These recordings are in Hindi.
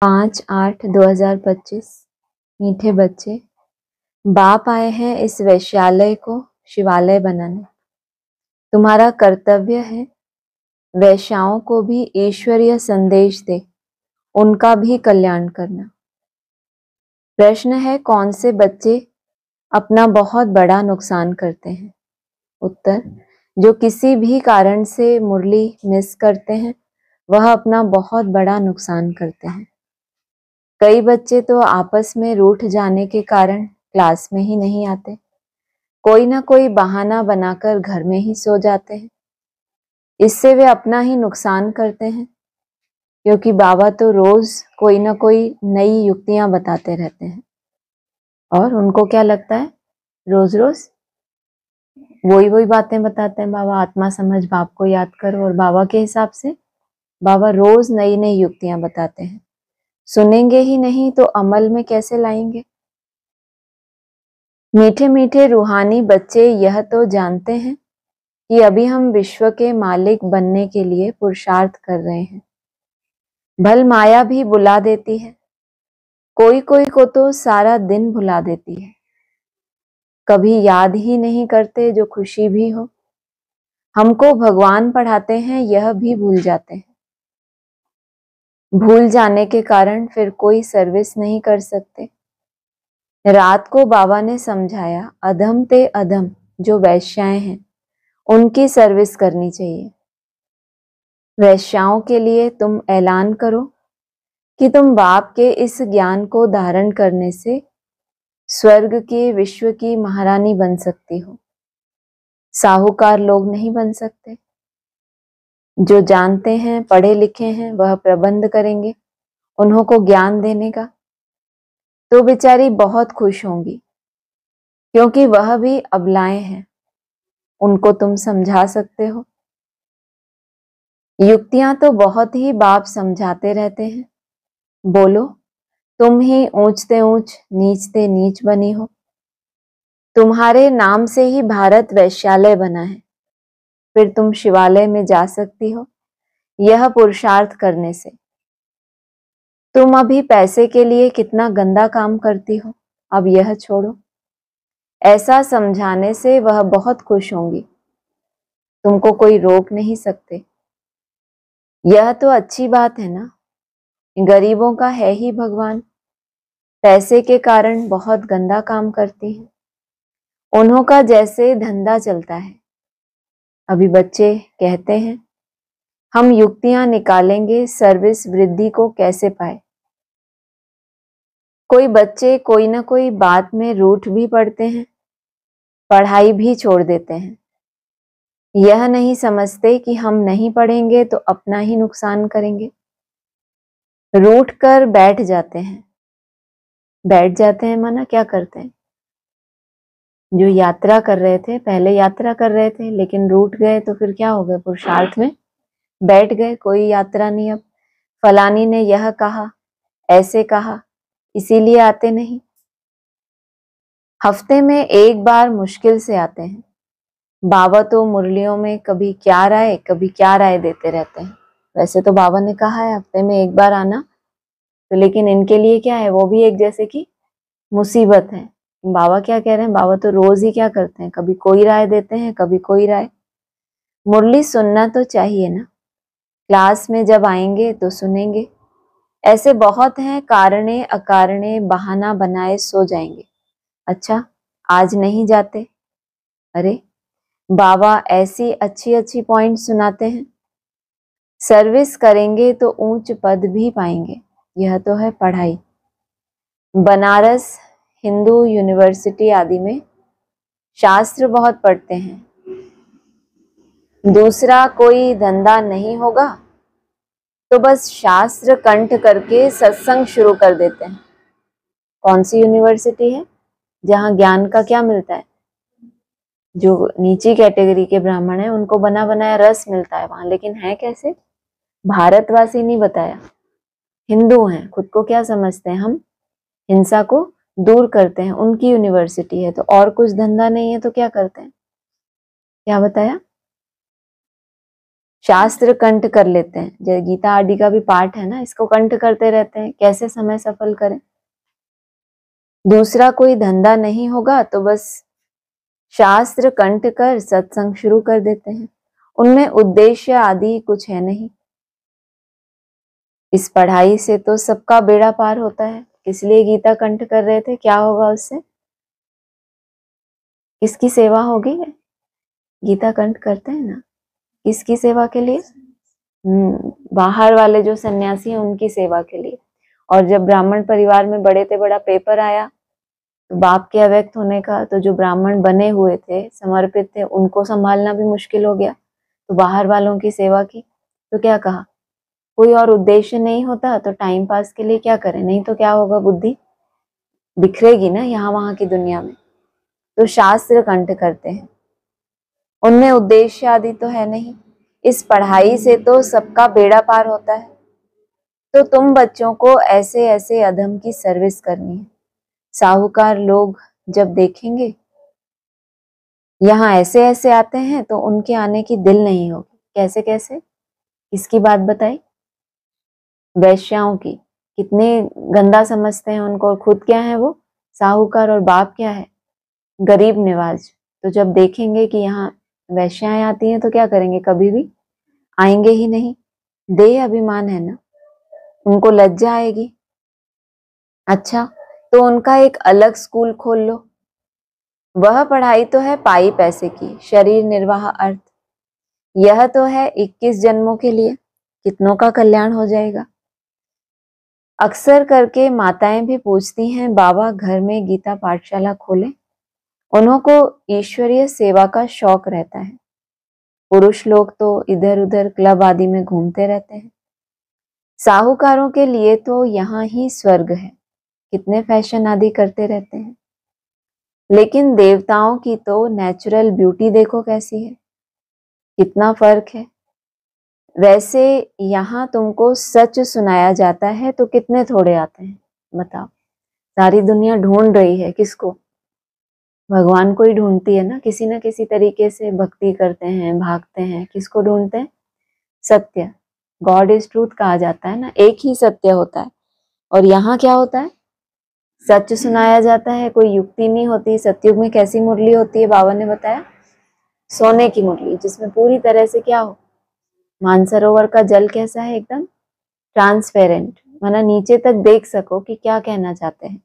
5/8/2025। मीठे बच्चे, बाप आए हैं इस वैश्यालय को शिवालय बनाने। तुम्हारा कर्तव्य है वैश्याओं को भी ईश्वरीय संदेश दे, उनका भी कल्याण करना। प्रश्न है, कौन से बच्चे अपना बहुत बड़ा नुकसान करते हैं? उत्तर, जो किसी भी कारण से मुरली मिस करते हैं वह अपना बहुत बड़ा नुकसान करते हैं। कई बच्चे तो आपस में रूठ जाने के कारण क्लास में ही नहीं आते, कोई ना कोई बहाना बनाकर घर में ही सो जाते हैं। इससे वे अपना ही नुकसान करते हैं, क्योंकि बाबा तो रोज कोई ना कोई नई युक्तियां बताते रहते हैं। और उनको क्या लगता है, रोज रोज वही बातें बताते हैं बाबा। आत्मा समझ बाप को याद करो। और बाबा के हिसाब से बाबा रोज नई नई युक्तियां बताते हैं। सुनेंगे ही नहीं तो अमल में कैसे लाएंगे? मीठे मीठे रूहानी बच्चे यह तो जानते हैं कि अभी हम विश्व के मालिक बनने के लिए पुरुषार्थ कर रहे हैं। भल माया भी बुला देती है, कोई कोई को तो सारा दिन भुला देती है। कभी याद ही नहीं करते जो खुशी भी हो। हमको भगवान पढ़ाते हैं यह भी भूल जाते हैं। भूल जाने के कारण फिर कोई सर्विस नहीं कर सकते। रात को बाबा ने समझाया, अधम ते अधम जो वैश्याएं हैं उनकी सर्विस करनी चाहिए। वैश्याओं के लिए तुम ऐलान करो कि तुम बाप के इस ज्ञान को धारण करने से स्वर्ग के विश्व की महारानी बन सकती हो। साहूकार लोग नहीं बन सकते। जो जानते हैं, पढ़े लिखे हैं, वह प्रबंध करेंगे उन्हों को ज्ञान देने का, तो बेचारी बहुत खुश होंगी, क्योंकि वह भी अबलाएं हैं। उनको तुम समझा सकते हो। युक्तियां तो बहुत ही बाप समझाते रहते हैं। बोलो, तुम ही ऊंचते ऊंच नीचते नीच बनी हो। तुम्हारे नाम से ही भारत वैश्यालय बना है, फिर तुम शिवालय में जा सकती हो यह पुरुषार्थ करने से। तुम अभी पैसे के लिए कितना गंदा काम करती हो, अब यह छोड़ो। ऐसा समझाने से वह बहुत खुश होंगी। तुमको कोई रोक नहीं सकते। यह तो अच्छी बात है ना। गरीबों का है ही भगवान, पैसे के कारण बहुत गंदा काम करती हैं। उन्हों का जैसे धंधा चलता है। अभी बच्चे कहते हैं हम युक्तियां निकालेंगे सर्विस वृद्धि को कैसे पाए। कोई बच्चे कोई ना कोई बात में रूठ भी पड़ते हैं, पढ़ाई भी छोड़ देते हैं। यह नहीं समझते कि हम नहीं पढ़ेंगे तो अपना ही नुकसान करेंगे। रूठ कर बैठ जाते हैं। बैठ जाते हैं माना क्या करते हैं? जो यात्रा कर रहे थे, पहले यात्रा कर रहे थे लेकिन रूठ गए तो फिर क्या हो गए? पुरुषार्थ में बैठ गए, कोई यात्रा नहीं। अब फलानी ने यह कहा, ऐसे कहा, इसीलिए आते नहीं। हफ्ते में एक बार मुश्किल से आते हैं। बाबा तो मुरलियों में कभी क्या राय देते रहते हैं। वैसे तो बाबा ने कहा है हफ्ते में एक बार आना, तो लेकिन इनके लिए क्या है, वो भी एक जैसे कि मुसीबत है। बाबा क्या कह रहे हैं? बाबा तो रोज ही क्या करते हैं, कभी कोई राय देते हैं, कभी कोई राय। मुरली सुनना तो चाहिए ना। क्लास में जब आएंगे तो सुनेंगे। ऐसे बहुत हैं, कारणे अकारणे बहाना बनाए सो जाएंगे। अच्छा, आज नहीं जाते? अरे बाबा ऐसी अच्छी अच्छी पॉइंट सुनाते हैं। सर्विस करेंगे तो ऊंच पद भी पाएंगे। यह तो है पढ़ाई। बनारस हिंदू यूनिवर्सिटी आदि में शास्त्र बहुत पढ़ते हैं। दूसरा कोई धंधा नहीं होगा तो बस शास्त्र कंठ करके सत्संग शुरू कर देते हैं। कौन सी यूनिवर्सिटी है जहां ज्ञान का क्या मिलता है? जो नीची कैटेगरी के ब्राह्मण है उनको बना बनाया रस मिलता है वहां, लेकिन है कैसे? भारतवासी नहीं बताया। हिंदू हैं, खुद को क्या समझते हैं? हम हिंसा को दूर करते हैं, उनकी यूनिवर्सिटी है। तो और कुछ धंधा नहीं है तो क्या करते हैं? क्या बताया? शास्त्र कंठ कर लेते हैं, जैसे गीता आदि का भी पाठ है ना, इसको कंठ करते रहते हैं, कैसे समय सफल करें। दूसरा कोई धंधा नहीं होगा तो बस शास्त्र कंठ कर सत्संग शुरू कर देते हैं, उनमें उद्देश्य आदि कुछ है नहीं। इस पढ़ाई से तो सबका बेड़ा पार होता है, इसलिए गीता कंठ कर रहे थे। क्या होगा उससे? किसकी सेवा होगी? गीता कंठ करते हैं ना, किसकी सेवा के लिए? बाहर वाले जो सन्यासी हैं उनकी सेवा के लिए। और जब ब्राह्मण परिवार में बड़े थे, बड़ा पेपर आया तो बाप के अव्यक्त होने का, तो जो ब्राह्मण बने हुए थे, समर्पित थे, उनको संभालना भी मुश्किल हो गया, तो बाहर वालों की सेवा की। तो क्या कहा, कोई और उद्देश्य नहीं होता तो टाइम पास के लिए क्या करें, नहीं तो क्या होगा, बुद्धि बिखरेगी ना यहाँ वहां की दुनिया में। तो शास्त्र कंठ करते हैं, उनमें उद्देश्य आदि तो है नहीं। इस पढ़ाई से तो सबका बेड़ा पार होता है। तो तुम बच्चों को ऐसे ऐसे अधम की सर्विस करनी है। साहूकार लोग जब देखेंगे यहाँ ऐसे ऐसे आते हैं तो उनके आने की दिल नहीं होगी। कैसे कैसे, किसकी बात बताई? वैश्याओं की। कितने गंदा समझते हैं उनको, खुद क्या है वो? साहूकार, और बाप क्या है? गरीब निवाज। तो जब देखेंगे कि यहाँ वैश्याएं आती हैं तो क्या करेंगे, कभी भी आएंगे ही नहीं। देह अभिमान है ना, उनको लज्जा आएगी। अच्छा, तो उनका एक अलग स्कूल खोल लो। वह पढ़ाई तो है पाई पैसे की, शरीर निर्वाह अर्थ। यह तो है 21 जन्मों के लिए, कितनों का कल्याण हो जाएगा। अक्सर करके माताएं भी पूछती हैं, बाबा घर में गीता पाठशाला खोले। उन्हों को ईश्वरीय सेवा का शौक रहता है। पुरुष लोग तो इधर उधर क्लब आदि में घूमते रहते हैं। साहूकारों के लिए तो यहाँ ही स्वर्ग है, कितने फैशन आदि करते रहते हैं। लेकिन देवताओं की तो नेचुरल ब्यूटी देखो कैसी है, कितना फर्क है। वैसे यहाँ तुमको सच सुनाया जाता है तो कितने थोड़े आते हैं, बताओ। सारी दुनिया ढूंढ रही है किसको? भगवान को ही ढूंढती है ना किसी तरीके से भक्ति करते हैं, भागते हैं। किसको ढूंढते हैं? सत्य। गॉड इज ट्रूथ कहा जाता है ना, एक ही सत्य होता है। और यहाँ क्या होता है? सच सुनाया जाता है, कोई युक्ति नहीं होती। सतयुग में कैसी मुरली होती है, बाबा ने बताया? सोने की मुरली, जिसमें पूरी तरह से क्या हो, मानसरोवर का जल कैसा है, एकदम ट्रांसपेरेंट, माना नीचे तक देख सको कि क्या कहना चाहते हैं।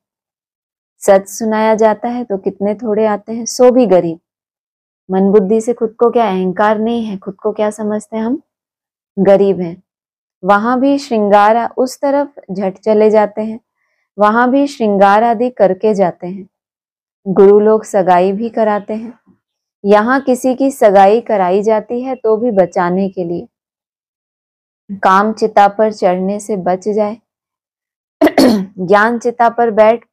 सच सुनाया जाता है तो कितने थोड़े आते हैं, सो भी गरीब। मन बुद्धि से खुद को क्या, अहंकार नहीं है, खुद को क्या समझते हैं हम? गरीब हैं। वहां भी श्रृंगार, उस तरफ झट चले जाते हैं, वहां भी श्रृंगार आदि करके जाते हैं। गुरु लोग सगाई भी कराते हैं। यहाँ किसी की सगाई कराई जाती है तो भी बचाने के लिए, काम चिता पर चढ़ने से बच जाए। ज्ञान चिता पर बैठ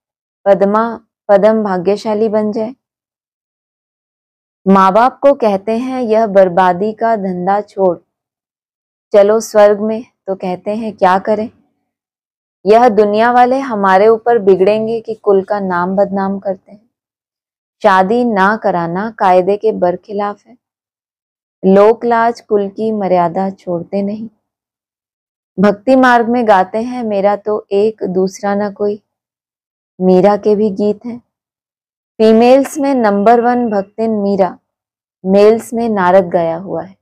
पदम भाग्यशाली बन जाए। माँ बाप को कहते हैं यह बर्बादी का धंधा छोड़, चलो स्वर्ग में, तो कहते हैं क्या करें। यह दुनिया वाले हमारे ऊपर बिगड़ेंगे कि कुल का नाम बदनाम करते हैं। शादी ना कराना कायदे के बरखिलाफ है। लोक लाज कुल की मर्यादा छोड़ते नहीं। भक्ति मार्ग में गाते हैं, मेरा तो एक दूसरा ना कोई। मीरा के भी गीत हैं। फीमेल्स में नंबर 1 भक्तिन मीरा, मेल्स में नारद गया हुआ है।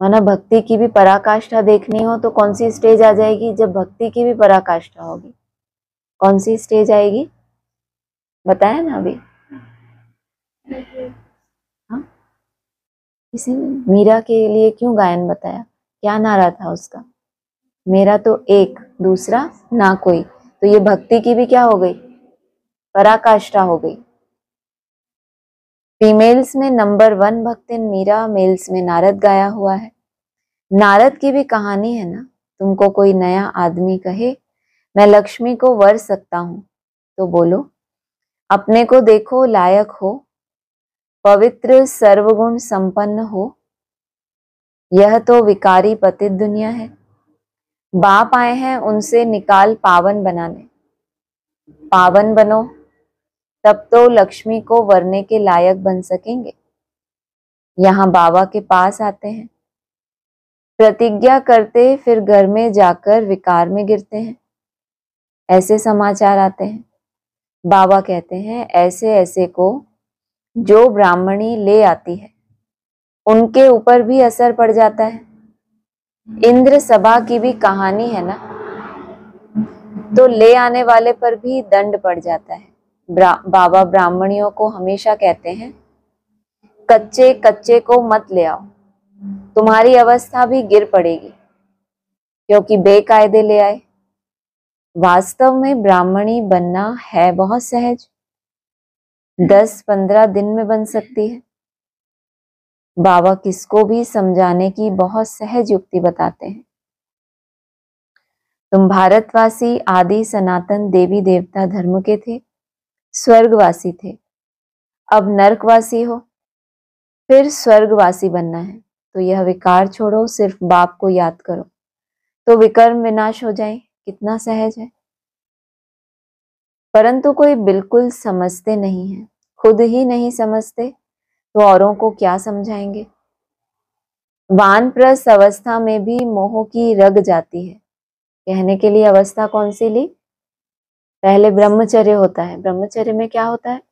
माना भक्ति की भी पराकाष्ठा देखनी हो तो कौन सी स्टेज आ जाएगी? जब भक्ति की भी पराकाष्ठा होगी, कौन सी स्टेज आएगी? बताया ना अभी। हाँ, किसी ने मीरा के लिए क्यों गायन बताया? क्या नारा था उसका? मेरा तो एक दूसरा ना कोई। तो ये भक्ति की भी क्या हो गई? पराकाष्ठा हो गई। फीमेल्स में नंबर 1 भक्तिन मीरा, मेल्स में नारद गाया हुआ है। नारद की भी कहानी है ना। तुमको कोई नया आदमी कहे मैं लक्ष्मी को वर सकता हूं, तो बोलो अपने को देखो लायक हो, पवित्र सर्वगुण संपन्न हो। यह तो विकारी पतित दुनिया है। बाप आए हैं उनसे निकाल पावन बनाने। पावन बनो तब तो लक्ष्मी को वरने के लायक बन सकेंगे। यहाँ बाबा के पास आते हैं, प्रतिज्ञा करते फिर घर में जाकर विकार में गिरते हैं। ऐसे समाचार आते हैं। बाबा कहते हैं ऐसे ऐसे को जो ब्राह्मणी ले आती है उनके ऊपर भी असर पड़ जाता है। इंद्र सभा की भी कहानी है ना, तो ले आने वाले पर भी दंड पड़ जाता है। बाबा ब्राह्मणियों को हमेशा कहते हैं कच्चे कच्चे को मत ले आओ, तुम्हारी अवस्था भी गिर पड़ेगी क्योंकि बेकायदे ले आए। वास्तव में ब्राह्मणी बनना है बहुत सहज, 10-15 दिन में बन सकती है। बाबा किसको भी समझाने की बहुत सहज युक्ति बताते हैं। तुम भारतवासी आदि सनातन देवी देवता धर्म के थे, स्वर्गवासी थे, अब नरकवासी हो, फिर स्वर्गवासी बनना है तो यह विकार छोड़ो, सिर्फ बाप को याद करो तो विकर्म विनाश हो जाए। कितना सहज है। परंतु कोई बिल्कुल समझते नहीं है। खुद ही नहीं समझते तो औरों को क्या समझाएंगे। वानप्रस्थ अवस्था में भी मोह की रग जाती है। कहने के लिए अवस्था कौन सी ली? पहले ब्रह्मचर्य होता है। ब्रह्मचर्य में क्या होता है?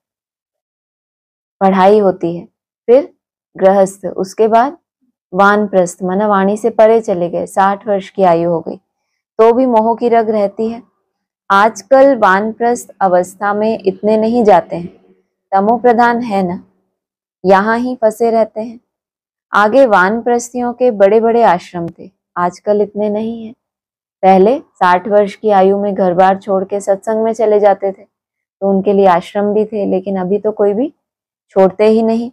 पढ़ाई होती है, फिर गृहस्थ, उसके बाद वानप्रस्थ, माना वाणी से परे चले गए, 60 वर्ष की आयु हो गई तो भी मोह की रग रहती है। आजकल वानप्रस्थ अवस्था में इतने नहीं जाते हैं, तमो प्रधान है ना, यहाँ ही फंसे रहते हैं। आगे वानप्रस्थियों के बड़े बड़े आश्रम थे, आजकल इतने नहीं है। पहले 60 वर्ष की आयु में घर बार छोड़ के सत्संग में चले जाते थे तो उनके लिए आश्रम भी थे, लेकिन अभी तो कोई भी छोड़ते ही नहीं।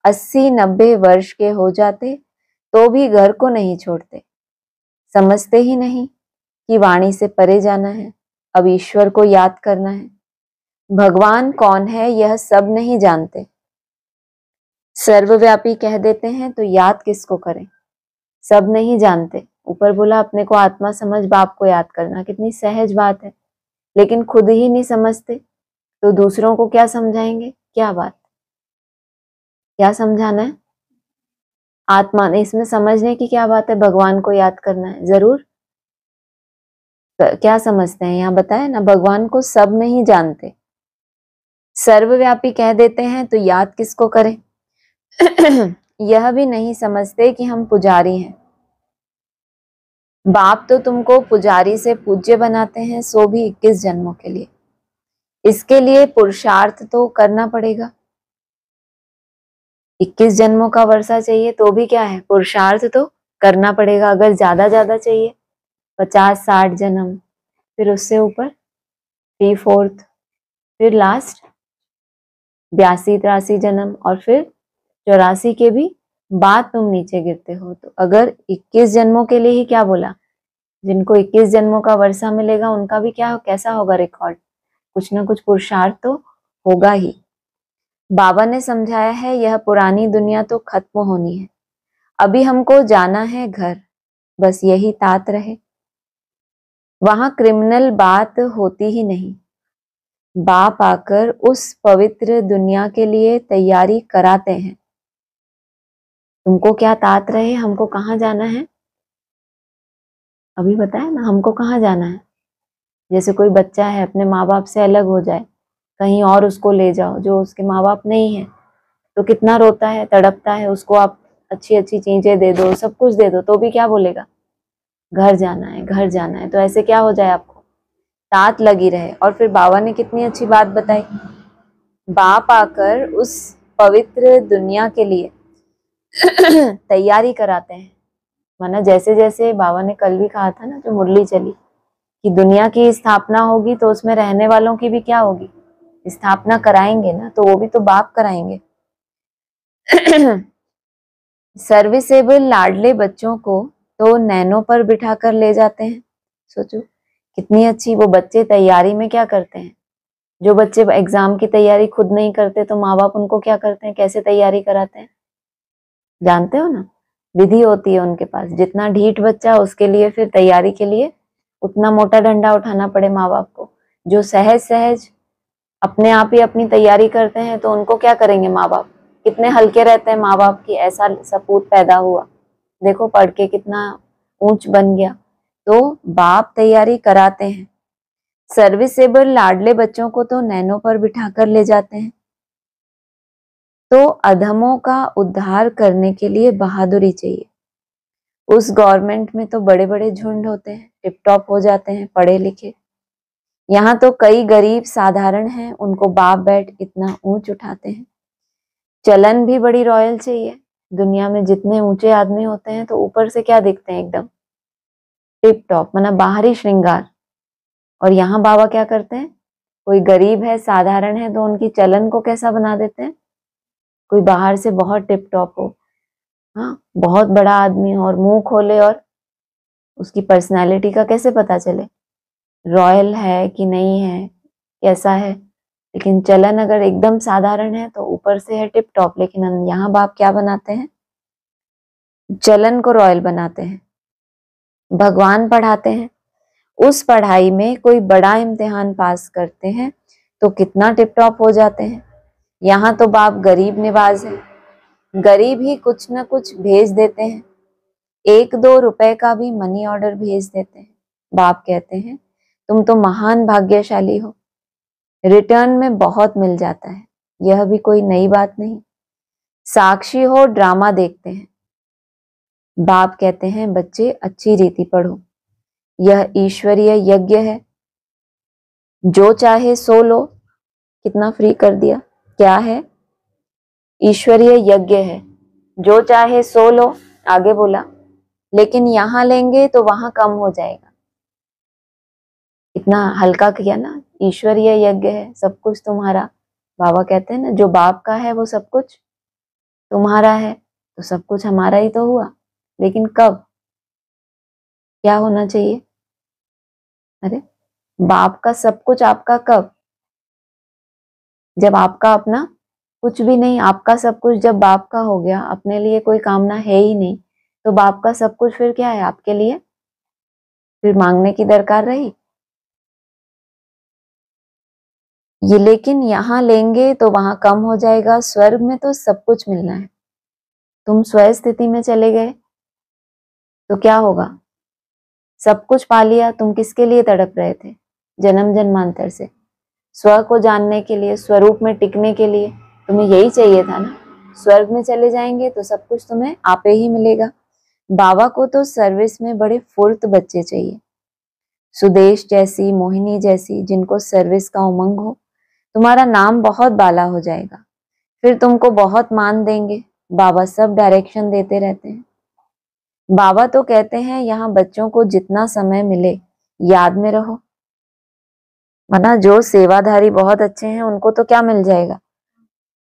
80-90 वर्ष के हो जाते तो भी घर को नहीं छोड़ते, समझते ही नहीं कि वाणी से परे जाना है, अब ईश्वर को याद करना है। भगवान कौन है यह सब नहीं जानते, सर्वव्यापी कह देते हैं तो याद किसको करें। सब नहीं जानते, ऊपर बोला अपने को आत्मा समझ, बाप को याद करना, कितनी सहज बात है, लेकिन खुद ही नहीं समझते तो दूसरों को क्या समझाएंगे। क्या बात, क्या समझाना है। आत्मा ने इसमें समझने की क्या बात है, भगवान को याद करना है जरूर। क्या समझते हैं यहाँ बताए ना, भगवान को सब नहीं जानते, सर्वव्यापी कह देते हैं तो याद किसको करें। यह भी नहीं समझते कि हम पुजारी हैं। बाप तो तुमको पुजारी से पूज्य बनाते हैं, सो भी 21 जन्मों के लिए। इसके लिए पुरुषार्थ तो करना पड़ेगा। 21 जन्मों का वर्षा चाहिए तो भी क्या है, पुरुषार्थ तो करना पड़ेगा। अगर ज्यादा चाहिए 50-60 जन्म, फिर उससे ऊपर 3/4, फिर लास्ट 82-83 जन्म, और फिर 84 के भी बाद तुम नीचे गिरते हो। तो अगर 21 जन्मों के लिए ही क्या बोला, जिनको 21 जन्मों का वर्षा मिलेगा उनका भी क्या कैसा होगा रिकॉर्ड, कुछ ना कुछ पुरुषार्थ तो होगा ही। बाबा ने समझाया है यह पुरानी दुनिया तो खत्म होनी है, अभी हमको जाना है घर, बस यही तात रहे। वहां क्रिमिनल बात होती ही नहीं। बाप आकर उस पवित्र दुनिया के लिए तैयारी कराते हैं। तुमको क्या तात रहे, हमको कहाँ जाना है, अभी बताया ना हमको कहाँ जाना है। जैसे कोई बच्चा है अपने माँ बाप से अलग हो जाए, कहीं और उसको ले जाओ जो उसके माँ बाप नहीं है, तो कितना रोता है, तड़पता है। उसको आप अच्छी अच्छी चीजें दे दो, सब कुछ दे दो, तो भी क्या बोलेगा, घर जाना है, घर जाना है। तो ऐसे क्या हो जाए, आपको तात लगी रहे। और फिर बाबा ने कितनी अच्छी बात बताई, बाप आकर उस पवित्र दुनिया के लिए तैयारी कराते हैं। माना जैसे जैसे बाबा ने कल भी कहा था ना, जो मुरली चली, कि दुनिया की स्थापना होगी तो उसमें रहने वालों की भी क्या होगी, स्थापना कराएंगे ना, तो वो भी तो बाप कराएंगे। सर्विसेबल लाडले बच्चों को तो नैनों पर बिठा कर ले जाते हैं। सोचो कितनी अच्छी, वो बच्चे तैयारी में क्या करते हैं। जो बच्चे एग्जाम की तैयारी खुद नहीं करते तो माँ बाप उनको क्या करते हैं, कैसे तैयारी कराते हैं, जानते हो ना, विधि होती है उनके पास। जितना ढीठ बच्चा उसके लिए फिर तैयारी के लिए उतना मोटा डंडा उठाना पड़े माँ बाप को। जो सहज सहज अपने आप ही अपनी तैयारी करते हैं तो उनको क्या करेंगे माँ बाप, कितने हल्के रहते हैं माँ बाप की, ऐसा सपूत पैदा हुआ। देखो पढ़ के कितना ऊंच बन गया। तो बाप तैयारी कराते हैं। सर्विसेबल लाडले बच्चों को तो नैनो पर बिठाकर ले जाते हैं। तो अधमों का उद्धार करने के लिए बहादुरी चाहिए। उस गवर्नमेंट में तो बड़े बड़े झुंड होते हैं, टिप टॉप हो जाते हैं पढ़े लिखे। यहाँ तो कई गरीब साधारण हैं, उनको बाप बैठ इतना ऊंच उठाते हैं। चलन भी बड़ी रॉयल चाहिए। दुनिया में जितने ऊंचे आदमी होते हैं तो ऊपर से क्या दिखते हैं, एकदम टिप टॉप, मतलब बाहरी श्रृंगार। और यहाँ बाबा क्या करते हैं, कोई गरीब है साधारण है तो उनकी चलन को कैसा बना देते हैं, कोई बाहर से बहुत टिप टॉप हो, हाँ बहुत बड़ा आदमी हो और मुंह खोले और उसकी पर्सनालिटी का कैसे पता चले रॉयल है कि नहीं है, कैसा है। लेकिन चलन अगर एकदम साधारण है तो ऊपर से है टिप टॉप। लेकिन यहाँ बाप क्या बनाते हैं, चलन को रॉयल बनाते हैं। भगवान पढ़ाते हैं, उस पढ़ाई में कोई बड़ा इम्तिहान पास करते हैं तो कितना टिप टॉप हो जाते हैं। यहाँ तो बाप गरीब निवाज है, गरीब ही कुछ न कुछ भेज देते हैं, 1-2 रुपए का भी मनी ऑर्डर भेज देते हैं। बाप कहते हैं तुम तो महान भाग्यशाली हो, रिटर्न में बहुत मिल जाता है, यह भी कोई नई बात नहीं। साक्षी हो ड्रामा देखते हैं। बाप कहते हैं बच्चे अच्छी रीति पढ़ो, यह ईश्वरीय यज्ञ है, जो चाहे सो लो। कितना फ्री कर दिया, क्या है, ईश्वरीय यज्ञ है, जो चाहे सो लो। आगे बोला लेकिन यहां लेंगे तो वहां कम हो जाएगा। इतना हल्का किया ना, ईश्वरीय यज्ञ है, सब कुछ तुम्हारा। बाबा कहते हैं ना जो बाप का है वो सब कुछ तुम्हारा है, तो सब कुछ हमारा ही तो हुआ। लेकिन कब, क्या होना चाहिए, अरे बाप का सब कुछ आपका कब, जब आपका अपना कुछ भी नहीं, आपका सब कुछ जब बाप का हो गया, अपने लिए कोई कामना है ही नहीं, तो बाप का सब कुछ फिर क्या है आपके लिए, फिर मांगने की दरकार रही ये। लेकिन यहाँ लेंगे तो वहां कम हो जाएगा, स्वर्ग में तो सब कुछ मिलना है। तुम स्व स्थिति में चले गए तो क्या होगा, सब कुछ पा लिया, तुम किसके लिए तड़प रहे थे जन्म जन्मांतर से, स्व को जानने के लिए, स्वरूप में टिकने के लिए, तुम्हें यही चाहिए था ना। स्वर्ग में चले जाएंगे तो सब कुछ तुम्हें आपे ही मिलेगा। बाबा को तो सर्विस में बड़े फुर्त बच्चे चाहिए, सुदेश जैसी, मोहिनी जैसी, जिनको सर्विस का उमंग हो। तुम्हारा नाम बहुत बाला हो जाएगा, फिर तुमको बहुत मान देंगे। बाबा सब डायरेक्शन देते रहते हैं। बाबा तो कहते हैं यहाँ बच्चों को जितना समय मिले याद में रहो, वरना जो सेवाधारी बहुत अच्छे हैं उनको तो क्या मिल जाएगा,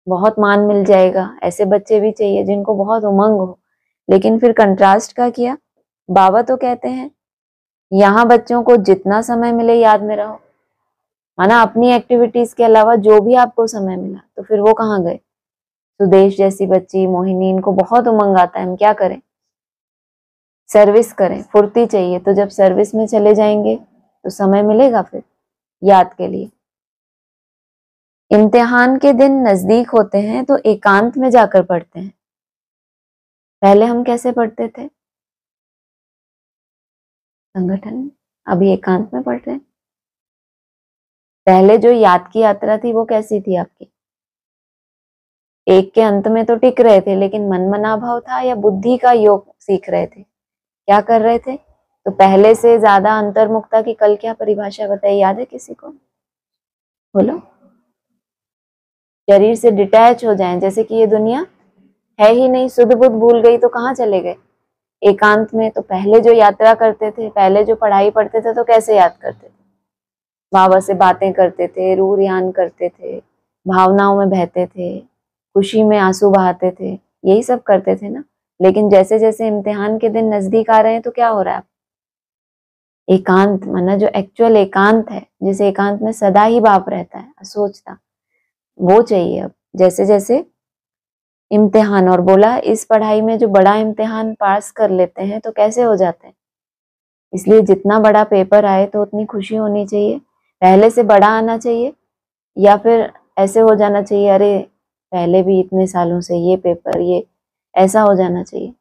बहुत मान मिल जाएगा। ऐसे बच्चे भी चाहिए जिनको बहुत उमंग हो। लेकिन फिर कंट्रास्ट का किया, बाबा तो कहते हैं यहाँ बच्चों को जितना समय मिले याद में रहो, माना अपनी एक्टिविटीज के अलावा जो भी आपको समय मिला, तो फिर वो कहाँ गए। सुदेश जैसी बच्ची, मोहिनी, इनको बहुत उमंग आता है, हम क्या करें, सर्विस करें, फुर्ती चाहिए। तो जब सर्विस में चले जाएंगे तो समय मिलेगा फिर याद के लिए। इम्तिहान के दिन नजदीक होते हैं तो एकांत में जाकर पढ़ते हैं। पहले हम कैसे पढ़ते थे, संगठन में, अभी एकांत में पढ़ रहे हैं। पहले जो याद की यात्रा थी वो कैसी थी आपकी, एक के अंत में तो टिक रहे थे, लेकिन मन मना भाव था या बुद्धि का योग सीख रहे थे, क्या कर रहे थे। तो पहले से ज्यादा अंतर्मुखता की कल क्या परिभाषा बताई, याद है किसी को, बोलो। शरीर से डिटैच हो जाएं, जैसे कि ये दुनिया है ही नहीं, सुध बुध भूल गई तो कहाँ चले गए, एकांत में। तो पहले जो यात्रा करते थे, पहले जो पढ़ाई पढ़ते थे, तो कैसे याद करते थे, बाबा से बातें करते थे, रूह रियान करते थे, भावनाओं में बहते थे, खुशी में आंसू बहाते थे, यही सब करते थे ना। लेकिन जैसे जैसे इम्तिहान के दिन नजदीक आ रहे हैं तो क्या हो रहा है, एकांत, माना जो एक्चुअल एकांत है, जिस एकांत में सदा ही बाप रहता है, सोचता, वो चाहिए अब। जैसे जैसे इम्तिहान, और बोला इस पढ़ाई में जो बड़ा इम्तिहान पास कर लेते हैं तो कैसे हो जाते हैं, इसलिए जितना बड़ा पेपर आए तो उतनी खुशी होनी चाहिए, पहले से बड़ा आना चाहिए, या फिर ऐसे हो जाना चाहिए अरे पहले भी इतने सालों से ये पेपर, ये ऐसा हो जाना चाहिए।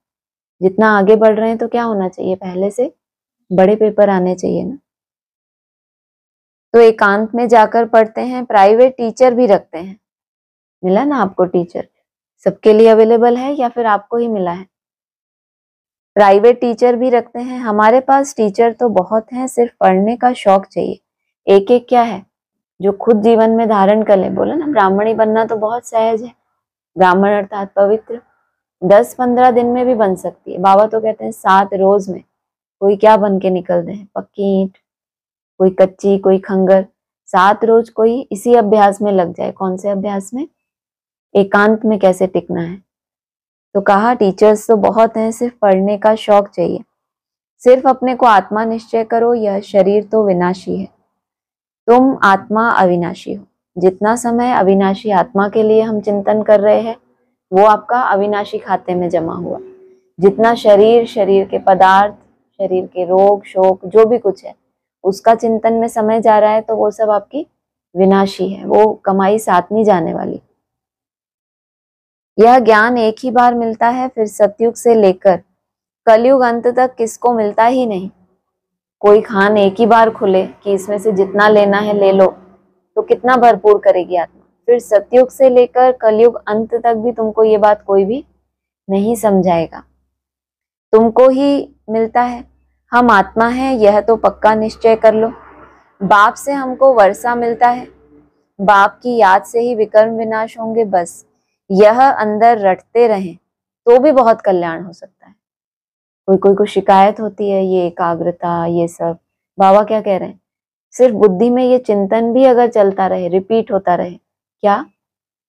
जितना आगे बढ़ रहे हैं तो क्या होना चाहिए, पहले से बड़े पेपर आने चाहिए ना। तो एकांत में जाकर पढ़ते हैं, प्राइवेट टीचर भी रखते हैं। मिला ना आपको टीचर, सबके लिए अवेलेबल है या फिर आपको ही मिला है? प्राइवेट टीचर भी रखते हैं। हमारे पास टीचर तो बहुत हैं, सिर्फ पढ़ने का शौक चाहिए। एक एक क्या है जो खुद जीवन में धारण कर ले। बोला ना ब्राह्मणी बनना तो बहुत सहज है, ब्राह्मण अर्थात पवित्र, 10-15 दिन में भी बन सकती है। बाबा तो कहते हैं 7 रोज में कोई क्या बन के निकल दे, पक्की ईंट, कोई कच्ची, कोई खंगर। 7 रोज कोई इसी अभ्यास में लग जाए। कौन से अभ्यास में? एकांत में कैसे टिकना है। तो कहा टीचर्स तो बहुत हैं, सिर्फ पढ़ने का शौक चाहिए। सिर्फ अपने को आत्मा निश्चय करो, यह शरीर तो विनाशी है, तुम आत्मा अविनाशी हो। जितना समय अविनाशी आत्मा के लिए हम चिंतन कर रहे हैं वो आपका अविनाशी खाते में जमा हुआ। जितना शरीर, शरीर के पदार्थ, शरीर के रोग शोक जो भी कुछ है उसका चिंतन में समय जा रहा है तो वो सब आपकी विनाशी है, वो कमाई साथ नहीं जाने वाली। यह ज्ञान एक ही बार मिलता है, फिर सतयुग से लेकर कलयुग अंत तक किसको मिलता ही नहीं। कोई खान एक ही बार खुले कि इसमें से जितना लेना है ले लो तो कितना भरपूर करेगी आत्मा। फिर सतयुग से लेकर कलयुग अंत तक भी तुमको ये बात कोई भी नहीं समझाएगा, तुमको ही मिलता है। हम आत्मा हैं यह तो पक्का निश्चय कर लो। बाप से हमको वर्षा मिलता है, बाप की याद से ही विकर्म विनाश होंगे। बस यह अंदर रटते रहें तो भी बहुत कल्याण हो सकता है। कोई को शिकायत होती है ये एकाग्रता ये सब, बाबा क्या कह रहे हैं, सिर्फ बुद्धि में ये चिंतन भी अगर चलता रहे, रिपीट होता रहे, क्या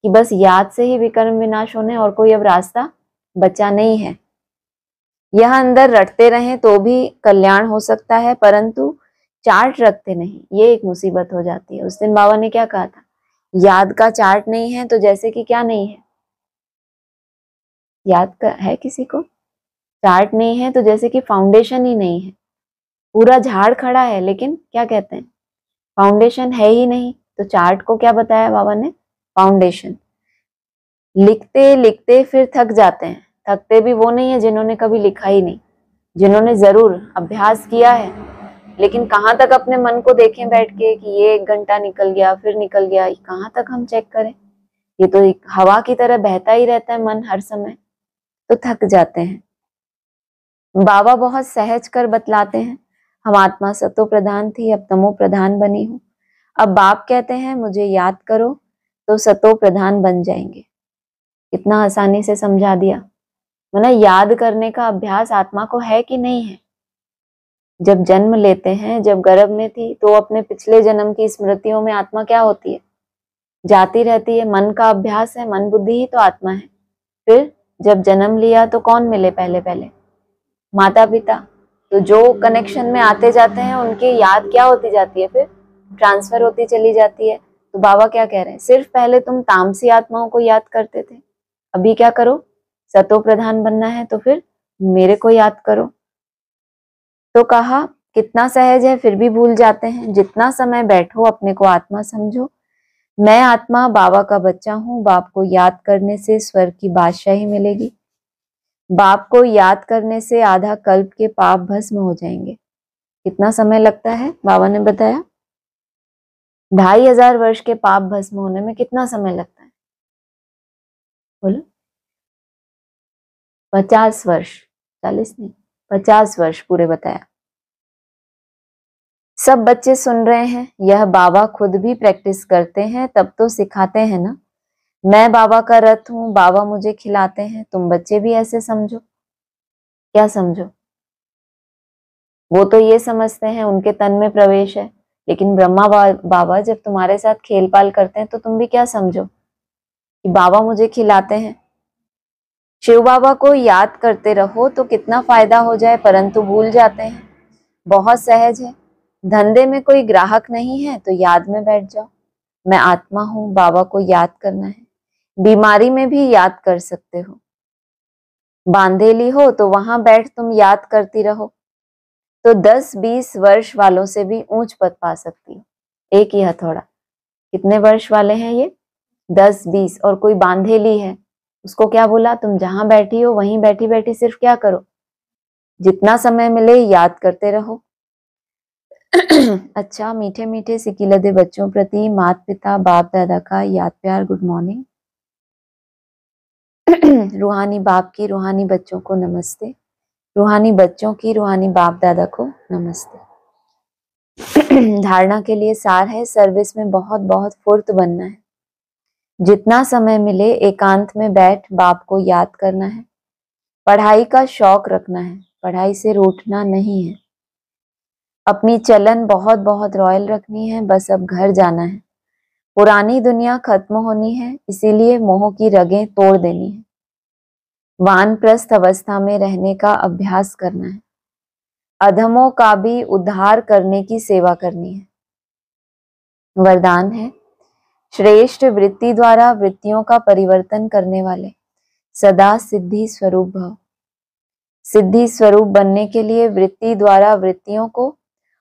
कि बस याद से ही विकर्म विनाश होने और कोई अब रास्ता बचा नहीं है। यह अंदर रटते रहें तो भी कल्याण हो सकता है, परंतु चार्ट रखते नहीं, ये एक मुसीबत हो जाती है। उस दिन बाबा ने क्या कहा था, याद का चार्ट नहीं है तो जैसे कि क्या नहीं है, याद का है किसी को? चार्ट नहीं है तो जैसे कि फाउंडेशन ही नहीं है। पूरा झाड़ खड़ा है लेकिन क्या कहते हैं, फाउंडेशन है ही नहीं। तो चार्ट को क्या बताया बाबा ने, फाउंडेशन। लिखते लिखते फिर थक जाते हैं, थकते भी वो नहीं है जिन्होंने कभी लिखा ही नहीं, जिन्होंने जरूर अभ्यास किया है लेकिन कहाँ तक अपने मन को देखें बैठ के कि ये 1 घंटा निकल गया फिर निकल गया, कहाँ तक हम चेक करें। ये तो एक हवा की तरह बहता ही रहता है मन हर समय, तो थक जाते हैं। बाबा बहुत सहज कर बतलाते हैं, हम आत्मा सतो प्रधान थी अब तमो प्रधान बनी हूँ। अब बाप कहते हैं मुझे याद करो तो सतो प्रधान बन जाएंगे। इतना आसानी से समझा दिया। मतलब याद करने का अभ्यास आत्मा को है कि नहीं है। जब जन्म लेते हैं, जब गर्भ में थी तो अपने पिछले जन्म की स्मृतियों में आत्मा क्या होती है, जाती रहती है। मन का अभ्यास है, मन बुद्धि ही तो आत्मा है। फिर जब जन्म लिया तो कौन मिले, पहले पहले माता पिता। तो जो कनेक्शन में आते जाते हैं उनकी याद क्या होती जाती है, फिर ट्रांसफर होती चली जाती है। तो बाबा क्या कह रहे हैं, सिर्फ पहले तुम तामसी आत्माओं को याद करते थे, अभी क्या करो, सतो प्रधान बनना है तो फिर मेरे को याद करो। तो कहा कितना सहज है फिर भी भूल जाते हैं। जितना समय बैठो अपने को आत्मा समझो, मैं आत्मा बाबा का बच्चा हूँ। बाप को याद करने से स्वर्ग की बादशाही मिलेगी। बाप को याद करने से आधा कल्प के पाप भस्म हो जाएंगे। कितना समय लगता है, बाबा ने बताया 2500 वर्ष के पाप भस्म होने में कितना समय लगता है, बोलो 50 वर्ष, 40 नहीं 50 वर्ष पूरे बताया। सब बच्चे सुन रहे हैं, यह बाबा खुद भी प्रैक्टिस करते हैं तब तो सिखाते हैं ना। मैं बाबा का रथ हूँ, बाबा मुझे खिलाते हैं, तुम बच्चे भी ऐसे समझो। क्या समझो, वो तो ये समझते हैं उनके तन में प्रवेश है, लेकिन ब्रह्मा बाबा जब तुम्हारे साथ खेल पाल करते हैं तो तुम भी क्या समझो कि बाबा मुझे खिलाते हैं। शिव बाबा को याद करते रहो तो कितना फायदा हो जाए, परंतु भूल जाते हैं। बहुत सहज है, धंधे में कोई ग्राहक नहीं है तो याद में बैठ जाओ, मैं आत्मा हूँ, बाबा को याद करना है। बीमारी में भी याद कर सकते हो, बांधेली हो तो वहां बैठ तुम याद करती रहो, तो 10-20 वर्ष वालों से भी ऊंच पद पा सकती हो। एक ही हथौड़ा, कितने वर्ष वाले हैं ये, 10-20। और कोई बांधेली है, उसको क्या बोला, तुम जहां बैठी हो वहीं बैठी बैठी सिर्फ क्या करो, जितना समय मिले याद करते रहो। अच्छा, मीठे मीठे सिकिलधे बच्चों प्रति माता पिता बाप दादा का याद प्यार गुड मॉर्निंग। रूहानी बाप की रूहानी बच्चों को नमस्ते, रूहानी बच्चों की रूहानी बाप दादा को नमस्ते। धारणा के लिए सार है, सर्विस में बहुत बहुत फुर्त बनना है। जितना समय मिले एकांत में बैठ बाप को याद करना है। पढ़ाई का शौक रखना है, पढ़ाई से रूठना नहीं है। अपनी चलन बहुत बहुत रॉयल रखनी है, बस अब घर जाना है। पुरानी दुनिया खत्म होनी है, इसीलिए मोह की रगें तोड़ देनी है। वानप्रस्थ अवस्था में रहने का अभ्यास करना है। अधमों का भी उद्धार करने की सेवा करनी है। वरदान है, श्रेष्ठ वृत्ति द्वारा वृत्तियों का परिवर्तन करने वाले सदा सिद्धि स्वरूप भव। सिद्धि स्वरूप बनने के लिए वृत्ति द्वारा वृत्तियों को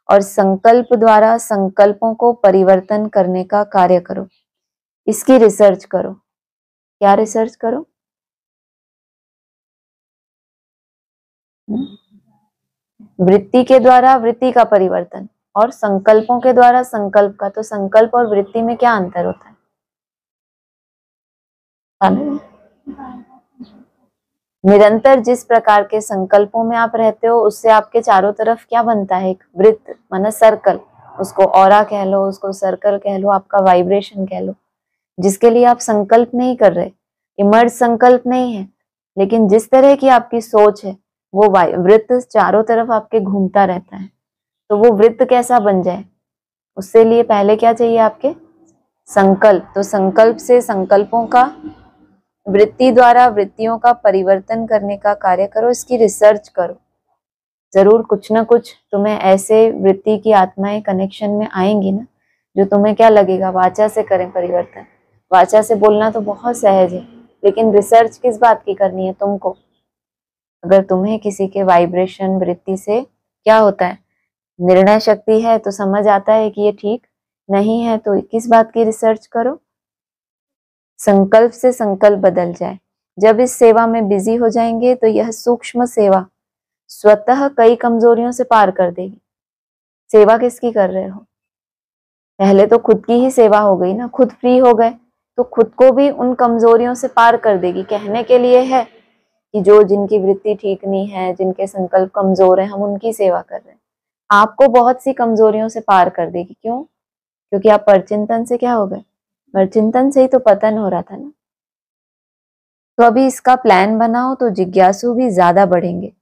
और संकल्प द्वारा संकल्पों को परिवर्तन करने का कार्य करो। इसकी रिसर्च करो। क्या रिसर्च करो? वृत्ति के द्वारा वृत्ति का परिवर्तन और संकल्पों के द्वारा संकल्प का। तो संकल्प और वृत्ति में क्या अंतर होता है? निरंतर जिस प्रकार के संकल्पों में आप रहते हो उससे आपके चारों तरफ क्या बनता है? एक वृत्त माना सर्कल, उसको ऑरा कह लो, उसको सर्कल कह लो, आपका वाइब्रेशन कह लो, जिसके लिए आप संकल्प नहीं कर रहे, इमर्ज संकल्प नहीं है, लेकिन जिस तरह की आपकी सोच है वो वृत्त चारों तरफ आपके घूमता रहता है। तो वो वृत्त कैसा बन जाए उससे लिए पहले क्या चाहिए आपके? संकल्प। तो संकल्प से संकल्पों का, वृत्ति द्वारा वृत्तियों का परिवर्तन करने का कार्य करो। इसकी रिसर्च करो। जरूर कुछ ना कुछ तुम्हें ऐसे वृत्ति की आत्माएं कनेक्शन में आएंगी ना, जो तुम्हें क्या लगेगा वाचा से करें परिवर्तन। वाचा से बोलना तो बहुत सहज है, लेकिन रिसर्च किस बात की करनी है तुमको? अगर तुम्हें किसी के वाइब्रेशन वृत्ति से क्या होता है, निर्णय शक्ति है तो समझ आता है कि ये ठीक नहीं है, तो किस बात की रिसर्च करो? संकल्प से संकल्प बदल जाए। जब इस सेवा में बिजी हो जाएंगे तो यह सूक्ष्म सेवा स्वतः कई कमजोरियों से पार कर देगी। सेवा किसकी कर रहे हो? पहले तो खुद की ही सेवा हो गई ना, खुद फ्री हो गए तो खुद को भी उन कमजोरियों से पार कर देगी। कहने के लिए है कि जो जिनकी वृत्ति ठीक नहीं है, जिनके संकल्प कमजोर है, हम उनकी सेवा कर रहे हैं। आपको बहुत सी कमजोरियों से पार कर देगी। क्यों? क्योंकि आप परचिंतन से क्या हो गए? परचिंतन से ही तो पतन हो रहा था ना। तो अभी इसका प्लान बनाओ तो जिज्ञासु भी ज्यादा बढ़ेंगे,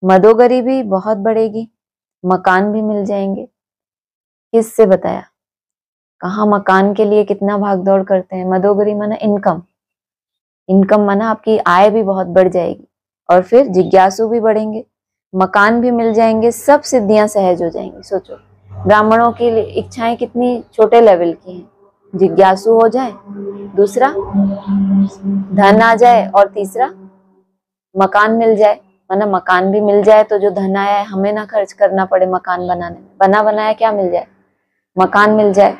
मदोगरी भी बहुत बढ़ेगी, मकान भी मिल जाएंगे। किससे बताया? कहाँ मकान के लिए कितना भागदौड़ करते हैं। मदोगरी माना इनकम, इनकम माना आपकी आय भी बहुत बढ़ जाएगी, और फिर जिज्ञासु भी बढ़ेंगे, मकान भी मिल जाएंगे, सब सिद्धियां सहज हो जाएंगी। सोचो, ब्राह्मणों की इच्छाएं कितनी छोटे लेवल की हैं। जिज्ञासु हो जाए, दूसरा धन आ जाए, और तीसरा मकान मिल जाए। माना मकान भी मिल जाए तो जो धन आया है हमें ना खर्च करना पड़े मकान बनाने में, बना बनाया क्या मिल जाए? मकान मिल जाए।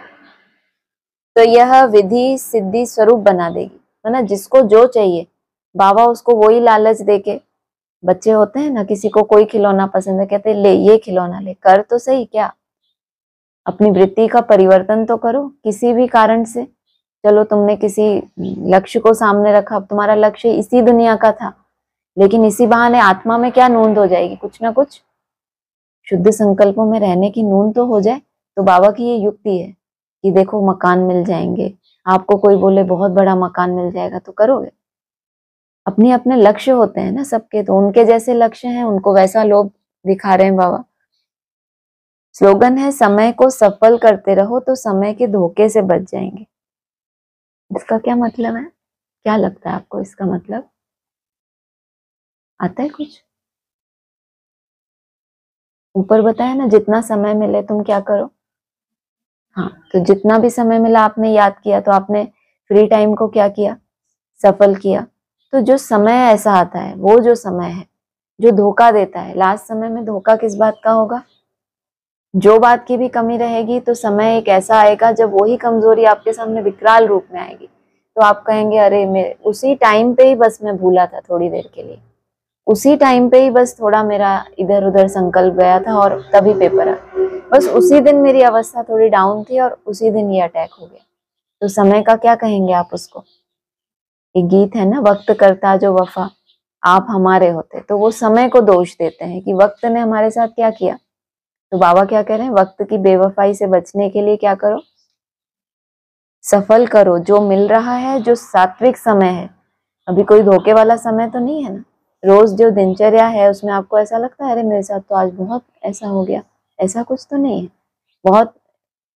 तो यह विधि सिद्धि स्वरूप बना देगी। माना जिसको जो चाहिए बाबा उसको वही लालच देके, बच्चे होते हैं ना, किसी को कोई खिलौना पसंद है, कहते ले ये खिलौना ले, कर तो सही। क्या? अपनी वृत्ति का परिवर्तन तो करो किसी भी कारण से। चलो तुमने किसी लक्ष्य को सामने रखा, अब तुम्हारा लक्ष्य इसी दुनिया का था, लेकिन इसी बहाने आत्मा में क्या नूंद हो जाएगी? कुछ ना कुछ शुद्ध संकल्पों में रहने की नूंद तो हो जाए। तो बाबा की ये युक्ति है कि देखो मकान मिल जाएंगे, आपको कोई बोले बहुत बड़ा मकान मिल जाएगा तो करोगे? अपने अपने लक्ष्य होते हैं ना सबके, तो उनके जैसे लक्ष्य हैं, उनको वैसा लोभ दिखा रहे हैं बाबा। स्लोगन है, समय को सफल करते रहो तो समय के धोखे से बच जाएंगे। इसका क्या मतलब है? क्या लगता है आपको इसका मतलब? आता है कुछ? ऊपर बताया ना, जितना समय मिले तुम क्या करो। हाँ, तो जितना भी समय मिला आपने याद किया, तो आपने फ्री टाइम को क्या किया? सफल किया। तो जो समय ऐसा आता है, वो जो समय है जो धोखा देता है, लास्ट समय में धोखा किस बात का होगा? जो बात की भी कमी रहेगी तो समय एक ऐसा आएगा जब वही कमजोरी आपके सामने विकराल रूप में आएगी, तो आप कहेंगे अरे मैं उसी टाइम पे ही बस मैं भूला था थोड़ी देर के लिए। उसी टाइम पे ही बस थोड़ा मेरा इधर उधर संकल्प गया था और तभी पेपर आ, बस उसी दिन मेरी अवस्था थोड़ी डाउन थी और उसी दिन ये अटैक हो गया। तो समय का क्या कहेंगे आप उसको? एक गीत है ना, वक्त करता जो वफा आप हमारे होते, तो वो समय को दोष देते हैं कि वक्त ने हमारे साथ क्या किया। तो बाबा क्या कह रहे हैं, वक्त की बेवफाई से बचने के लिए क्या करो, सफल करो जो मिल रहा है, जो सात्विक समय है। अभी कोई धोखे वाला समय तो नहीं है ना। रोज जो दिनचर्या है उसमें आपको ऐसा लगता है अरे मेरे साथ तो आज बहुत ऐसा हो गया, ऐसा कुछ तो नहीं है। बहुत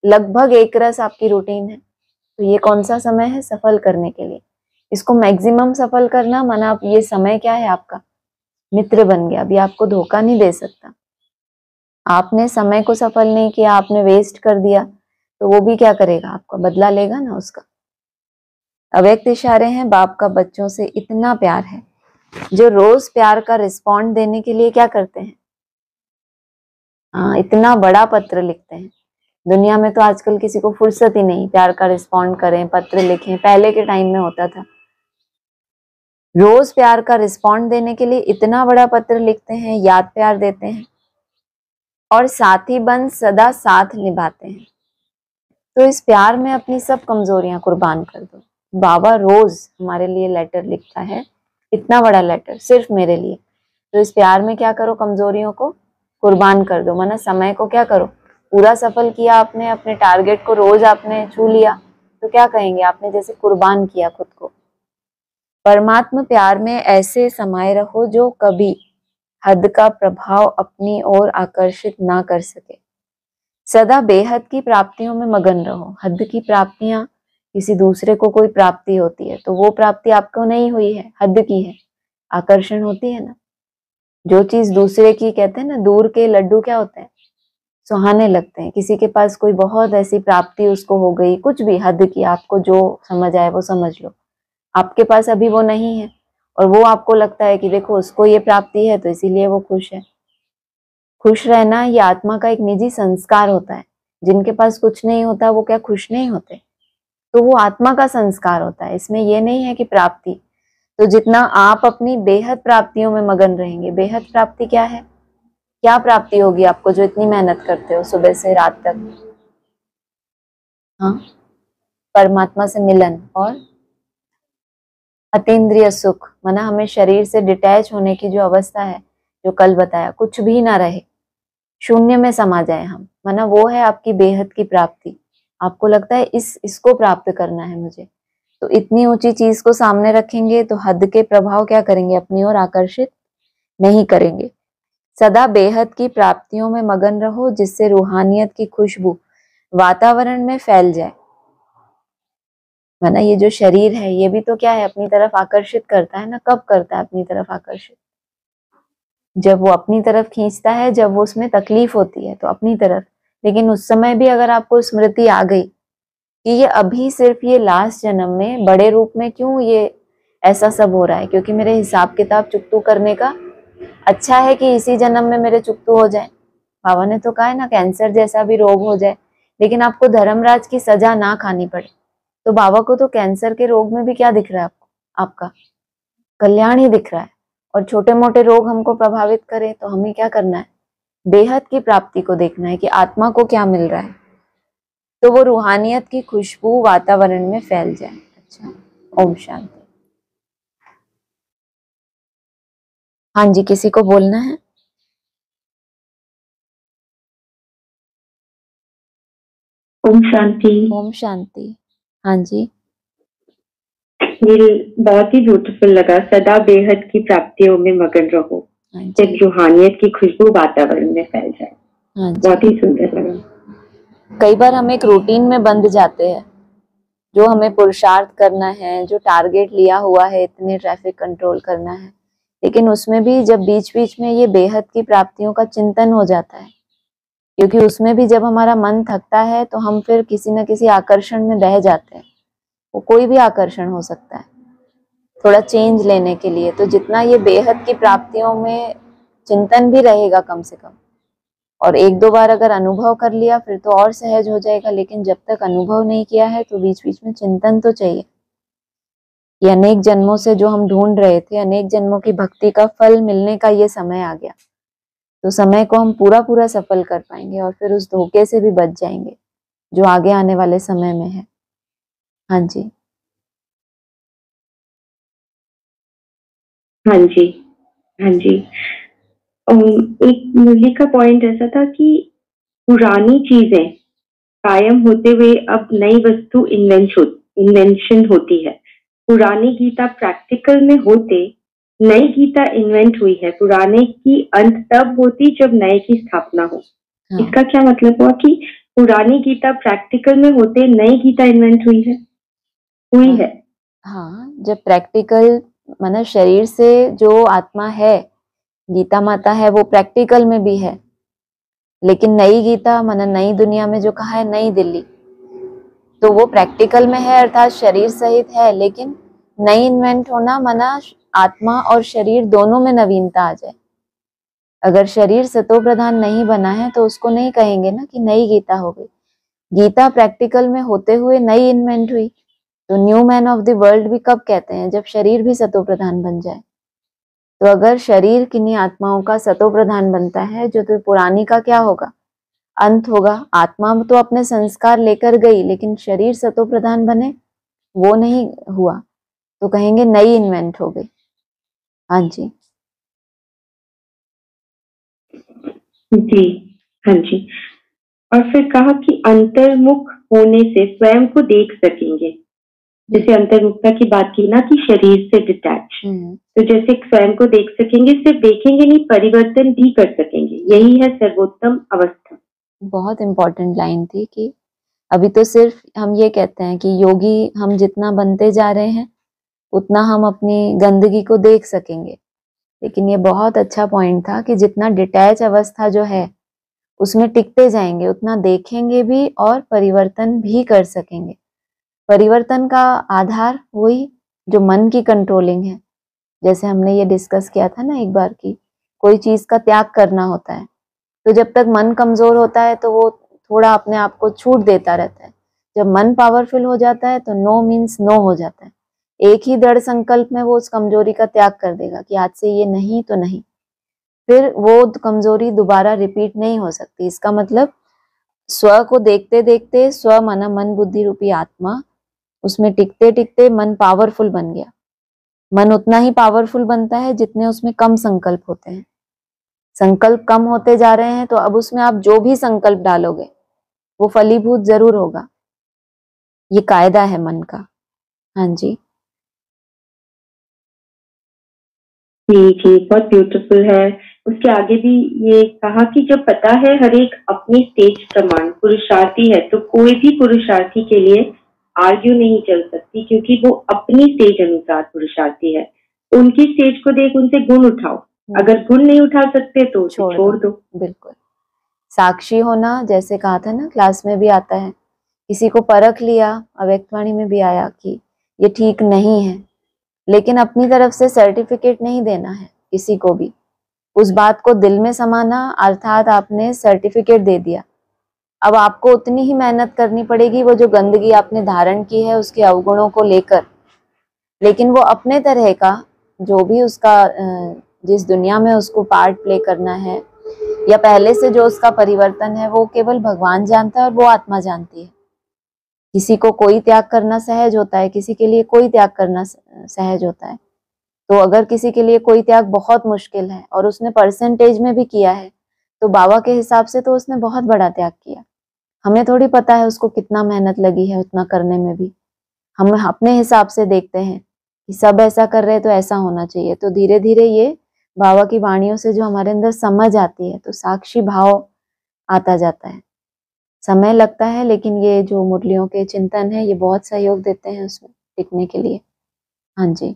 लगभग एक रस आपकी रूटीन है। तो ये कौन सा समय है, सफल करने के लिए। इसको मैक्सिमम सफल करना, माना आप ये समय क्या है, आपका मित्र बन गया, अभी आपको धोखा नहीं दे सकता। आपने समय को सफल नहीं किया, आपने वेस्ट कर दिया, तो वो भी क्या करेगा, आपका बदला लेगा ना उसका। अव्यक्त इशारे हैं, बाप का बच्चों से इतना प्यार है जो रोज प्यार का रिस्पॉन्ड देने के लिए क्या करते हैं, हाँ, इतना बड़ा पत्र लिखते हैं। दुनिया में तो आजकल किसी को फुर्सत ही नहीं प्यार का रिस्पॉन्ड करें, पत्र लिखें, पहले के टाइम में होता था। रोज प्यार का रिस्पॉन्ड देने के लिए इतना बड़ा पत्र लिखते हैं, याद प्यार देते हैं और साथी बन सदा साथ निभाते हैं। तो इस प्यार में अपनी सब कमजोरियां कुर्बान कर दो। बाबा रोज हमारे लिए लेटर लिखता है, इतना बड़ा लेटर सिर्फ मेरे लिए। तो इस प्यार में क्या करो, कमजोरियों को कुर्बान कर दो। माना समय को क्या करो, पूरा सफल किया आपने, अपने टारगेट को रोज आपने छू लिया, तो क्या कहेंगे, आपने जैसे कुर्बान किया खुद को। परमात्मा प्यार में ऐसे समाये रहो जो कभी हद का प्रभाव अपनी ओर आकर्षित ना कर सके। सदा बेहद की प्राप्तियों में मगन रहो। हद की प्राप्तियां, किसी दूसरे को कोई प्राप्ति होती है तो वो प्राप्ति आपको नहीं हुई है, हद की है। आकर्षण होती है ना, जो चीज दूसरे की, कहते हैं ना दूर के लड्डू क्या होते हैं, सुहाने लगते हैं। किसी के पास कोई बहुत ऐसी प्राप्ति उसको हो गई, कुछ भी हद की, आपको जो समझ आए वो समझ लो। आपके पास अभी वो नहीं है और वो आपको लगता है कि देखो उसको ये प्राप्ति है तो इसीलिए वो खुश है। खुश रहना ये आत्मा का एक निजी संस्कार होता है। जिनके पास कुछ नहीं होता वो क्या खुश नहीं होते, तो वो आत्मा का संस्कार होता है। इसमें ये नहीं है कि प्राप्ति। तो जितना आप अपनी बेहद प्राप्तियों में मगन रहेंगे, बेहद प्राप्ति क्या है, क्या प्राप्ति होगी आपको जो इतनी मेहनत करते हो सुबह से रात तक, हाँ, परमात्मा से मिलन और अतीन्द्रिय सुख। माना हमें शरीर से डिटैच होने की जो अवस्था है, जो कल बताया, कुछ भी ना रहे, शून्य में समा जाए हम, माना वो है आपकी बेहद की प्राप्ति। आपको लगता है इसको प्राप्त करना है मुझे, तो इतनी ऊंची चीज को सामने रखेंगे तो हद के प्रभाव क्या करेंगे, अपनी ओर आकर्षित नहीं करेंगे। सदा बेहद की प्राप्तियों में मगन रहो जिससे रूहानियत की खुशबू वातावरण में फैल जाए। माना ये जो शरीर है ये भी तो क्या है, अपनी तरफ आकर्षित करता है ना। कब करता है अपनी तरफ आकर्षित, जब वो अपनी तरफ खींचता है, जब वो उसमें तकलीफ होती है तो अपनी तरफ। लेकिन उस समय भी अगर आपको स्मृति आ गई कि ये अभी सिर्फ ये लास्ट जन्म में बड़े रूप में क्यों ये ऐसा सब हो रहा है, क्योंकि मेरे हिसाब किताब चुकतू करने का अच्छा है कि इसी जन्म में मेरे चुकतू हो जाए। बाबा ने तो कहा है ना, कैंसर जैसा भी रोग हो जाए लेकिन आपको धर्मराज की सजा ना खानी पड़े। तो बाबा को तो कैंसर के रोग में भी क्या दिख रहा है आपको, आपका कल्याण ही दिख रहा है। और छोटे मोटे रोग हमको प्रभावित करे तो हमें क्या करना है, बेहद की प्राप्ति को देखना है कि आत्मा को क्या मिल रहा है, तो वो रूहानियत की खुशबू वातावरण में फैल जाए। अच्छा, ओम शांति। हाँ जी, किसी को बोलना है? ओम शांति। ओम शांति। हाँ जी, ये बहुत ही ब्यूटीफुल लगा। सदा बेहद की प्राप्तियों में मगन रहो, हाँ जब जी, रूहानियत की खुशबू वातावरण में फैल जाए। हाँ जी। बहुत ही सुंदर लगा। कई बार हम एक रूटीन में बंध जाते हैं, जो हमें पुरुषार्थ करना है, जो टारगेट लिया हुआ है, इतने ट्रैफिक कंट्रोल करना है, लेकिन उसमें भी जब बीच बीच में ये बेहद की प्राप्तियों का चिंतन हो जाता है, क्योंकि उसमें भी जब हमारा मन थकता है तो हम फिर किसी न किसी आकर्षण में बह जाते हैं। वो कोई भी आकर्षण हो सकता है थोड़ा चेंज लेने के लिए। तो जितना ये बेहद की प्राप्तियों में चिंतन भी रहेगा कम से कम, और एक दो बार अगर अनुभव कर लिया फिर तो और सहज हो जाएगा, लेकिन जब तक अनुभव नहीं किया है तो बीच बीच में चिंतन तो चाहिए। कि अनेक जन्मों से जो हम ढूंढ रहे थे, अनेक जन्मों की भक्ति का फल मिलने का ये समय आ गया। तो समय को हम पूरा पूरा सफल कर पाएंगे और फिर उस धोखे से भी बच जाएंगे जो आगे आने वाले समय में है। हाँ जी। हाँ जी। हाँ जी। एक मुरली का पॉइंट ऐसा था कि पुरानी चीजें कायम होते हुए अब नई वस्तु इन्वेंशन होती है। पुरानी गीता प्रैक्टिकल में होते नई गीता इन्वेंट हुई है। पुराने की अंत तब होती जब नए की स्थापना हो। हाँ। इसका क्या मतलब हुआ कि पुरानी गीता प्रैक्टिकल में होते नई गीता इन्वेंट हुई है। हाँ, जब प्रैक्टिकल माना शरीर से जो आत्मा है, गीता माता है, वो प्रैक्टिकल में भी है। लेकिन नई गीता माना नई दुनिया में जो कहा है नई दिल्ली, तो वो प्रैक्टिकल में है अर्थात शरीर सहित है, लेकिन नई इन्वेंट होना माना आत्मा और शरीर दोनों में नवीनता आ जाए। अगर शरीर सतो प्रधान नहीं बना है तो उसको नहीं कहेंगे ना कि नई गीता हो गई। गीता प्रैक्टिकल में होते हुए नई इन्वेंट हुई। तो new man of the world भी कब कहते हैं? जब शरीर भी सतो प्रधान बन जाए। तो अगर शरीर किन्हीं आत्माओं का सतो प्रधान बनता है, जो तो पुरानी का क्या होगा? अंत होगा। आत्मा तो अपने संस्कार लेकर गई, लेकिन शरीर सतो प्रधान बने वो नहीं हुआ, तो कहेंगे नई इन्वेंट हो गई। हाँ जी। जी। हाँ जी। और फिर कहा कि अंतर्मुख होने से स्वयं को देख सकेंगे। जैसे अंतर्मुखता की बात की ना कि शरीर से डिटैच, तो जैसे स्वयं को देख सकेंगे, सिर्फ देखेंगे नहीं परिवर्तन भी कर सकेंगे। यही है सर्वोत्तम अवस्था। बहुत इंपॉर्टेंट लाइन थी कि अभी तो सिर्फ हम ये कहते हैं कि योगी हम जितना बनते जा रहे हैं उतना हम अपनी गंदगी को देख सकेंगे, लेकिन ये बहुत अच्छा पॉइंट था कि जितना डिटैच अवस्था जो है उसमें टिकते जाएंगे उतना देखेंगे भी और परिवर्तन भी कर सकेंगे। परिवर्तन का आधार वही जो मन की कंट्रोलिंग है। जैसे हमने ये डिस्कस किया था ना एक बार की कोई चीज का त्याग करना होता है, तो जब तक मन कमजोर होता है तो वो थोड़ा अपने आप को छूट देता रहता है। जब मन पावरफुल हो जाता है तो नो मीन्स नो हो जाता है। एक ही दृढ़ संकल्प में वो उस कमजोरी का त्याग कर देगा कि आज से ये नहीं तो नहीं। फिर वो कमजोरी दोबारा रिपीट नहीं हो सकती। इसका मतलब स्व को देखते देखते स्व माना मन बुद्धि रूपी आत्मा, उसमें टिकते टिकते मन पावरफुल बन गया। मन उतना ही पावरफुल बनता है जितने उसमें कम संकल्प होते हैं। संकल्प कम होते जा रहे हैं तो अब उसमें आप जो भी संकल्प डालोगे वो फलीभूत जरूर होगा। ये कायदा है मन का। हाँ जी। जी, बहुत ब्यूटीफुल है। उसके आगे भी ये कहा कि जब पता है हर एक अपनी स्टेज प्रमाण पुरुषार्थी है, तो कोई भी पुरुषार्थी के लिए आर्ग्यू नहीं चल सकती, क्योंकि वो अपनी स्टेज अनुसार पुरुषार्थी है। उनकी स्टेज को देख उनसे गुण उठाओ, अगर गुण नहीं उठा सकते तो उसे छोड़ दो। बिल्कुल। साक्षी होना, जैसे कहा था ना क्लास में भी आता है, किसी को परख लिया, अव्यक्तवाणी में भी आया कि ये ठीक नहीं है, लेकिन अपनी तरफ से सर्टिफिकेट नहीं देना है किसी को भी। उस बात को दिल में समाना अर्थात आपने सर्टिफिकेट दे दिया। अब आपको उतनी ही मेहनत करनी पड़ेगी वो जो गंदगी आपने धारण की है उसके अवगुणों को लेकर, लेकिन वो अपने तरह का जो भी उसका जिस दुनिया में उसको पार्ट प्ले करना है या पहले से जो उसका परिवर्तन है वो केवल भगवान जानता है और वो आत्मा जानती है। किसी को कोई त्याग करना सहज होता है, किसी के लिए कोई त्याग करना सहज होता है। तो अगर किसी के लिए कोई त्याग बहुत मुश्किल है और उसने परसेंटेज में भी किया है तो बाबा के हिसाब से तो उसने बहुत बड़ा त्याग किया। हमें थोड़ी पता है उसको कितना मेहनत लगी है उतना करने में भी। हम अपने हिसाब से देखते हैं कि सब ऐसा कर रहे हैं तो ऐसा होना चाहिए। तो धीरे धीरे ये बाबा की वाणियों से जो हमारे अंदर समझ आती है तो साक्षी भाव आता जाता है। समय लगता है, लेकिन ये जो मुरलियों के चिंतन है ये बहुत सहयोग देते हैं उसमें टिकने के लिए। हाँ जी।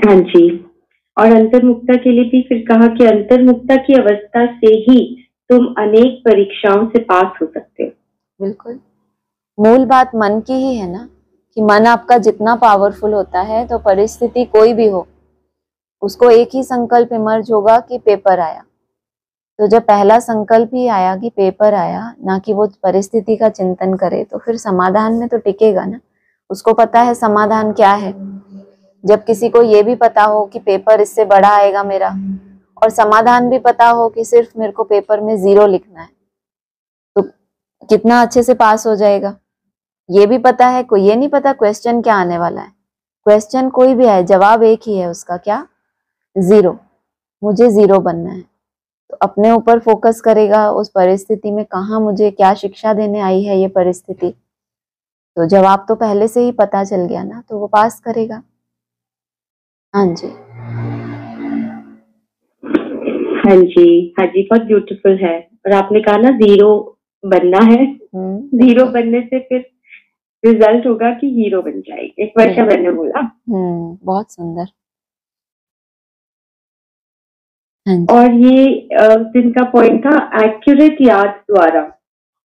हाँ जी। और अंतर्मुक्ता के लिए भी फिर कहा कि अंतर्मुक्ता की अवस्था से ही तुम अनेक परीक्षाओं से पास हो सकते हो। बिल्कुल। मूल बात मन की ही है ना, कि मन आपका जितना पावरफुल होता है तो परिस्थिति कोई भी हो उसको एक ही संकल्प इमर्ज होगा कि पेपर आया। तो जब पहला संकल्प ही आया कि पेपर आया, ना कि वो परिस्थिति का चिंतन करे, तो फिर समाधान में तो टिकेगा ना। उसको पता है समाधान क्या है। जब किसी को ये भी पता हो कि पेपर इससे बड़ा आएगा मेरा, और समाधान भी पता हो कि सिर्फ मेरे को पेपर में 0 लिखना है, तो कितना अच्छे से पास हो जाएगा। ये भी पता है, कोई ये नहीं पता क्वेश्चन क्या आने वाला है। क्वेश्चन कोई भी आए, जवाब एक ही है उसका, क्या? 0। मुझे 0 बनना है। तो अपने ऊपर फोकस करेगा, उस परिस्थिति में कहाँ मुझे क्या शिक्षा देने आई है ये परिस्थिति, तो जवाब तो पहले से ही पता चल गया ना, तो वो पास करेगा। हाँ जी, हाँ जी, हाँ जी, बहुत ब्यूटीफुल है। और आपने कहा ना 0 बनना है, 0 बनने से फिर रिजल्ट होगा कि हीरो बन जाएगी। एक वर्षा मैंने बोला। बहुत सुंदर। और ये जिनका पॉइंट था एक्यूरेट याद द्वारा,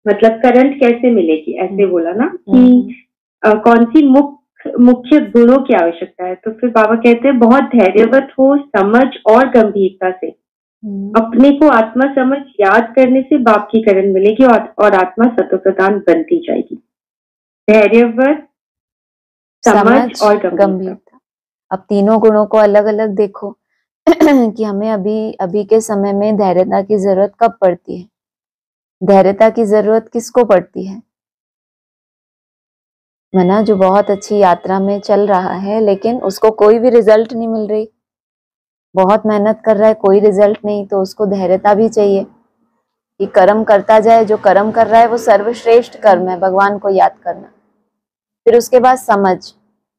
मतलब करंट कैसे मिलेगी, ऐसे बोला ना कि कौन सी मुख्य गुणों की आवश्यकता है। तो फिर बाबा कहते हैं बहुत धैर्यवत हो, समझ और गंभीरता से अपने को आत्मा समझ याद करने से बाप की करण मिलेगी और आत्मा सत्व प्रदान बनती जाएगी। धैर्यवत, समझ और गंभीरता। अब तीनों गुणों को अलग अलग देखो कि हमें अभी के समय में धैर्यता की जरूरत कब पड़ती है। धैर्यता की जरूरत किसको पड़ती है? मना जो बहुत अच्छी यात्रा में चल रहा है लेकिन उसको कोई भी रिजल्ट नहीं मिल रही, बहुत मेहनत कर रहा है, कोई रिजल्ट नहीं, तो उसको धैर्यता भी चाहिए कि कर्म करता जाए। जो कर्म कर रहा है वो सर्वश्रेष्ठ कर्म है, भगवान को याद करना। फिर उसके बाद समझ।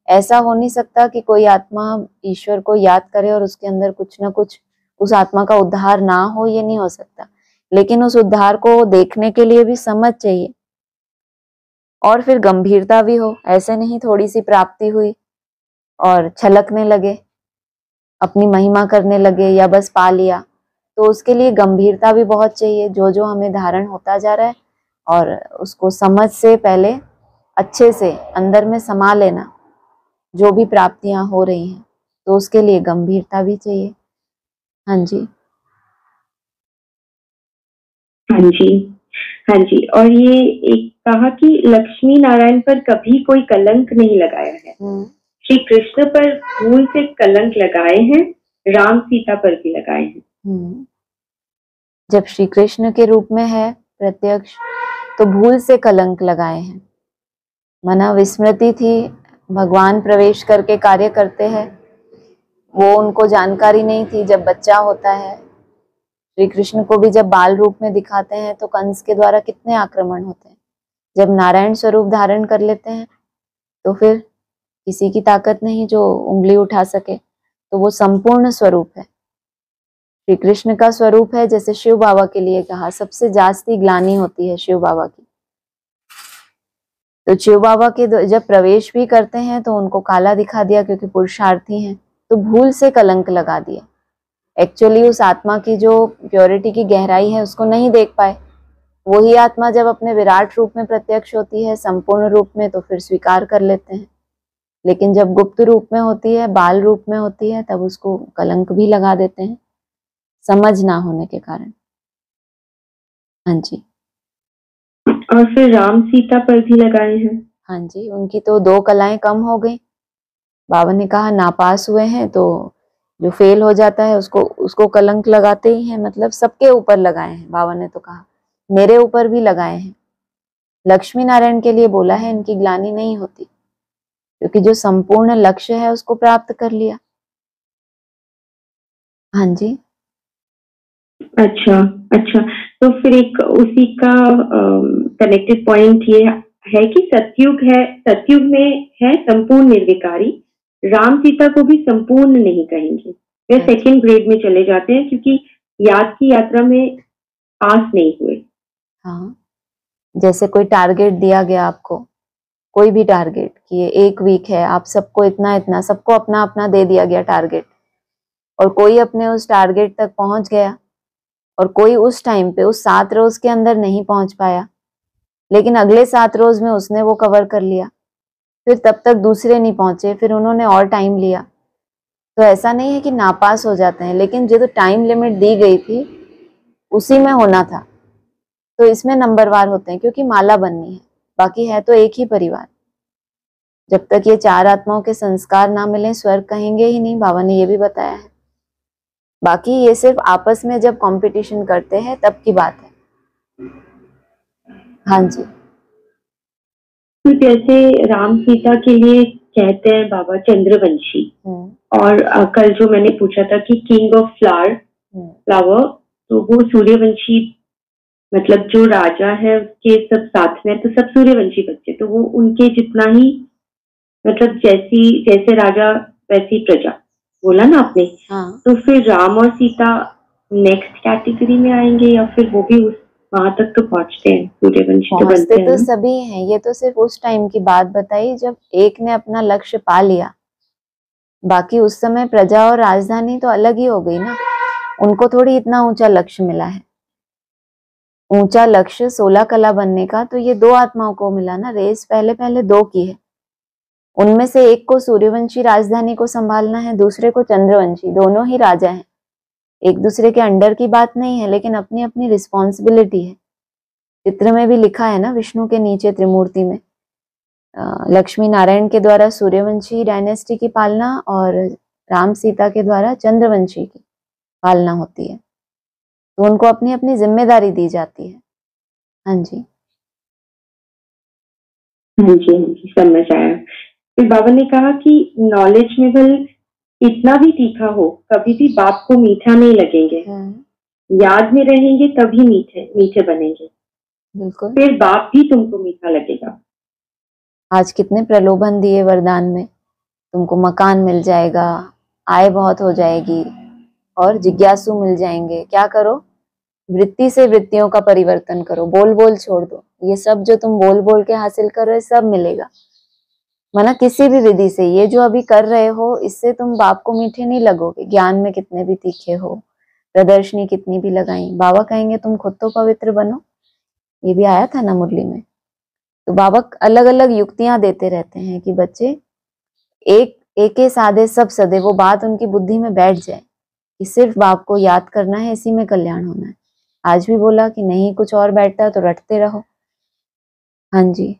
ऐसा हो नहीं सकता कि कोई आत्मा ईश्वर को याद करे और उसके अंदर कुछ ना कुछ उस आत्मा का उद्धार ना हो, ये नहीं हो सकता। लेकिन उस उद्धार को देखने के लिए भी समझ चाहिए, और फिर गंभीरता भी हो। ऐसे नहीं थोड़ी सी प्राप्ति हुई और छलकने लगे, अपनी महिमा करने लगे या बस पा लिया, तो उसके लिए गंभीरता भी बहुत चाहिए। जो जो हमें धारण होता जा रहा है और उसको समझ से पहले अच्छे से अंदर में समा लेना, जो भी प्राप्तियां हो रही हैं, तो उसके लिए गंभीरता भी चाहिए। हाँ जी, हाँ जी, हाँ जी। और ये एक कहा कि लक्ष्मी नारायण पर कभी कोई कलंक नहीं लगाया है, श्री कृष्ण पर भूल से कलंक लगाए हैं, राम सीता पर भी लगाए हैं। जब श्री कृष्ण के रूप में है प्रत्यक्ष, तो भूल से कलंक लगाए हैं। मना विस्मृति थी, भगवान प्रवेश करके कार्य करते हैं, वो उनको जानकारी नहीं थी। जब बच्चा होता है, श्री कृष्ण को भी जब बाल रूप में दिखाते हैं तो कंस के द्वारा कितने आक्रमण होते हैं। जब नारायण स्वरूप धारण कर लेते हैं तो फिर किसी की ताकत नहीं जो उंगली उठा सके, तो वो संपूर्ण स्वरूप है। श्री कृष्ण का स्वरूप है, जैसे शिव बाबा के लिए कहा सबसे जास्ती ग्लानि होती है शिव बाबा की। तो शिव बाबा के जब प्रवेश भी करते हैं तो उनको काला दिखा दिया क्योंकि पुरुषार्थी हैं, तो भूल से कलंक लगा दिया। एक्चुअली उस आत्मा की जो प्योरिटी की गहराई है उसको नहीं देख पाए। वही आत्मा जब अपने विराट रूप में प्रत्यक्ष होती है, संपूर्ण रूप में, तो फिर स्वीकार कर लेते हैं। लेकिन जब गुप्त रूप में होती है, बाल रूप में होती है, तब उसको कलंक भी लगा देते हैं, समझ ना होने के कारण। हाँ जी, और फिर राम सीता पर भी लगाए हैं। हाँ जी, उनकी तो 2 कलाएं कम हो गई। बाबा ने कहा नापास हुए हैं, तो जो फेल हो जाता है उसको कलंक लगाते ही हैं। मतलब सबके ऊपर लगाए हैं। बाबा ने तो कहा मेरे ऊपर भी लगाए हैं। लक्ष्मी नारायण के लिए बोला है इनकी ग्लानि नहीं होती, क्योंकि जो संपूर्ण लक्ष्य है उसको प्राप्त कर लिया। हाँ जी, अच्छा अच्छा। तो फिर एक उसी का कनेक्टेड पॉइंट ये है कि सतयुग में है संपूर्ण निर्विकारी। राम सीता को भी संपूर्ण नहीं कहेंगे, वे सेकंड ग्रेड में चले जाते हैं क्योंकि याद की यात्रा में पास नहीं हुए। हाँ, जैसे कोई टारगेट दिया गया आपको, कोई भी टारगेट कि 1 वीक है, आप सबको इतना इतना, सबको अपना अपना दे दिया गया टारगेट, और कोई अपने उस टारगेट तक पहुंच गया और कोई उस टाइम पे उस 7 रोज के अंदर नहीं पहुंच पाया, लेकिन अगले 7 रोज में उसने वो कवर कर लिया। फिर तब तक दूसरे नहीं पहुंचे, फिर उन्होंने और टाइम लिया। तो ऐसा नहीं है कि नापास हो जाते हैं, लेकिन जो तो टाइम लिमिट दी गई थी उसी में होना था, तो इसमें नंबरवार होते हैं क्योंकि माला बननी है। बाकी है तो एक ही परिवार। जब तक ये चार आत्माओं के संस्कार ना मिले स्वर्ग कहेंगे ही नहीं, बाबा ने ये भी बताया है। बाकी ये सिर्फ आपस में जब कंपटीशन करते हैं तब की बात है। हाँ जी। तो जैसे राम सीता के लिए कहते हैं बाबा चंद्रवंशी, और कल जो मैंने पूछा था कि किंग ऑफ फ्लावर, तो वो सूर्यवंशी, मतलब जो राजा है उसके सब साथ में तो सब सूर्यवंशी बच्चे, तो वो उनके जितना ही, मतलब जैसे राजा वैसी प्रजा, बोला ना आपने। हाँ। तो फिर राम और सीता नेक्स्ट कैटेगरी में आएंगे या फिर वो भी वहां तक तो पहुंचते हैं, सूर्यवंशी तो बनते हैं तो ना? सभी हैं, ये तो सिर्फ उस टाइम की बात बताई जब एक ने अपना लक्ष्य पा लिया। बाकी उस समय प्रजा और राजधानी तो अलग ही हो गई ना, उनको थोड़ी इतना ऊंचा लक्ष्य मिला है। ऊंचा लक्ष्य 16 कला बनने का तो ये दो आत्माओं को मिला ना, रेस पहले पहले दो की है। उनमें से एक को सूर्यवंशी राजधानी को संभालना है, दूसरे को चंद्रवंशी, दोनों ही राजा हैं, एक दूसरे के अंडर की बात नहीं है, लेकिन अपनी अपनी रिस्पॉन्सिबिलिटी है। चित्र में भी लिखा है ना, विष्णु के नीचे त्रिमूर्ति में लक्ष्मी नारायण के द्वारा सूर्यवंशी डायनेस्टी की पालना और राम सीता के द्वारा चंद्रवंशी की पालना होती है, तो उनको अपनी अपनी जिम्मेदारी दी जाती है। हाँ जी। हाँ जी, हाँ जी, समझ आया। फिर बाबा ने कहा कि नॉलेज में भल इतना भी तीखा हो, कभी भी बाप को मीठा नहीं लगेंगे। याद में रहेंगे तभी मीठे मीठे बनेंगे। बिल्कुल। फिर बाप भी तुमको मीठा लगेगा। आज कितने प्रलोभन दिए वरदान में, तुमको मकान मिल जाएगा, आय बहुत हो जाएगी और जिज्ञासु मिल जाएंगे। क्या करो, वृत्ति से वृत्तियों का परिवर्तन करो, बोल बोल छोड़ दो। ये सब जो तुम बोल बोल के हासिल कर रहे हो सब मिलेगा, माना किसी भी विधि से। ये जो अभी कर रहे हो इससे तुम बाप को मीठे नहीं लगोगे, ज्ञान में कितने भी तीखे हो, प्रदर्शनी कितनी भी लगाई, बाबा कहेंगे तुम खुद तो पवित्र बनो। ये भी आया था ना मुरली में। तो बाबा अलग अलग युक्तियां देते रहते हैं कि बच्चे एक एक साधे सब सदे, वो बात उनकी बुद्धि में बैठ जाए कि सिर्फ बाप को याद करना है, इसी में कल्याण होना है। आज भी बोला कि नहीं कुछ और बैठता है तो रटते रहो। हाँ जी।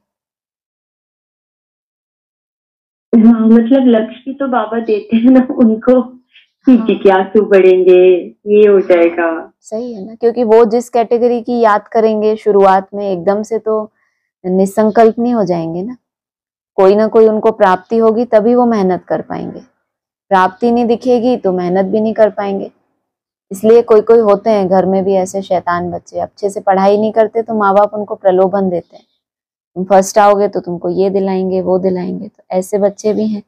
हाँ, मतलब लक्ष्य तो बाबा देते हैं ना उनको कि जिज्ञासु बढ़ेंगे, ये हो जाएगा। सही है ना, क्योंकि वो जिस कैटेगरी की याद करेंगे शुरुआत में एकदम से तो निसंकल्प नहीं हो जाएंगे ना, कोई ना कोई उनको प्राप्ति होगी तभी वो मेहनत कर पाएंगे। प्राप्ति नहीं दिखेगी तो मेहनत भी नहीं कर पाएंगे। इसलिए कोई कोई होते हैं घर में भी ऐसे शैतान बच्चे, अच्छे से पढ़ाई नहीं करते तो माँ बाप उनको प्रलोभन देते हैं, तुम फर्स्ट आओगे तो तुमको ये दिलाएंगे वो दिलाएंगे। तो ऐसे बच्चे भी हैं,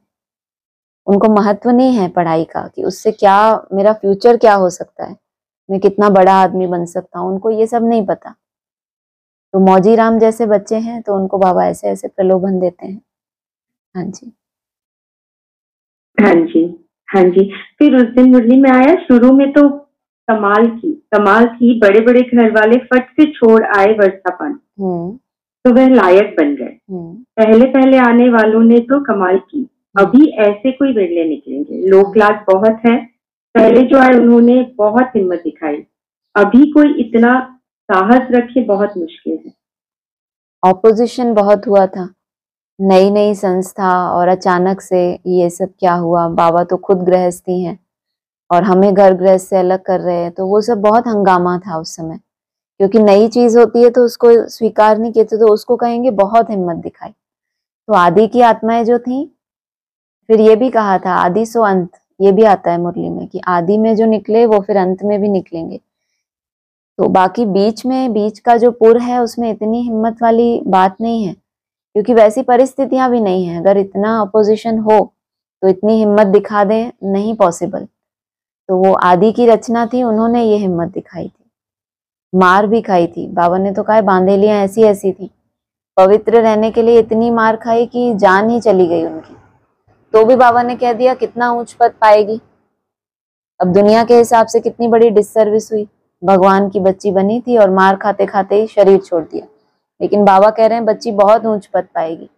उनको महत्व नहीं है पढ़ाई का कि उससे क्या मेरा फ्यूचर क्या हो सकता है, मैं कितना बड़ा आदमी बन सकता हूँ, उनको ये सब नहीं पता। तो मौजी राम जैसे बच्चे हैं तो उनको बाबा ऐसे ऐसे प्रलोभन देते हैं। हाँ जी। हाँ जी, हाँ जी। फिर उस दिन मुरली में आया, शुरू में तो कमाल की बड़े बड़े घर वाले फट से छोड़ आए वर्षा पानी, तो वह लायक बन गए। पहले पहले आने वालों ने तो कमाल की, अभी ऐसे कोई बिरले निकलेंगे। लो क्लास बहुत है, पहले जो आए उन्होंने बहुत हिम्मत दिखाई, अभी कोई इतना साहस रखे बहुत मुश्किल है। ऑपोजिशन बहुत हुआ था, नई नई संस्था, और अचानक से ये सब क्या हुआ, बाबा तो खुद गृहस्थी हैं और हमें घर गृहस्थ से अलग कर रहे हैं, तो वो सब बहुत हंगामा था उस समय। क्योंकि नई चीज होती है तो उसको स्वीकार नहीं किए तो उसको कहेंगे बहुत हिम्मत दिखाई। तो आदि की आत्माएं जो थी, फिर ये भी कहा था आदि सो अंत, ये भी आता है मुरली में कि आदि में जो निकले वो फिर अंत में भी निकलेंगे। तो बाकी बीच का जो पुर है उसमें इतनी हिम्मत वाली बात नहीं है, क्योंकि वैसी परिस्थितियां भी नहीं है। अगर इतना अपोजिशन हो तो इतनी हिम्मत दिखा दें, नहीं पॉसिबल। तो वो आदि की रचना थी, उन्होंने ये हिम्मत दिखाई थी, मार भी खाई थी। बाबा ने तो कहा बांधेलियां ऐसी ऐसी थी, पवित्र रहने के लिए इतनी मार खाई कि जान ही चली गई उनकी, तो भी बाबा ने कह दिया कितना ऊंच पद पाएगी। अब दुनिया के हिसाब से कितनी बड़ी डिससर्विस हुई, भगवान की बच्ची बनी थी और मार खाते खाते ही शरीर छोड़ दिया, लेकिन बाबा कह रहे हैं बच्ची बहुत ऊंच पद पाएगी।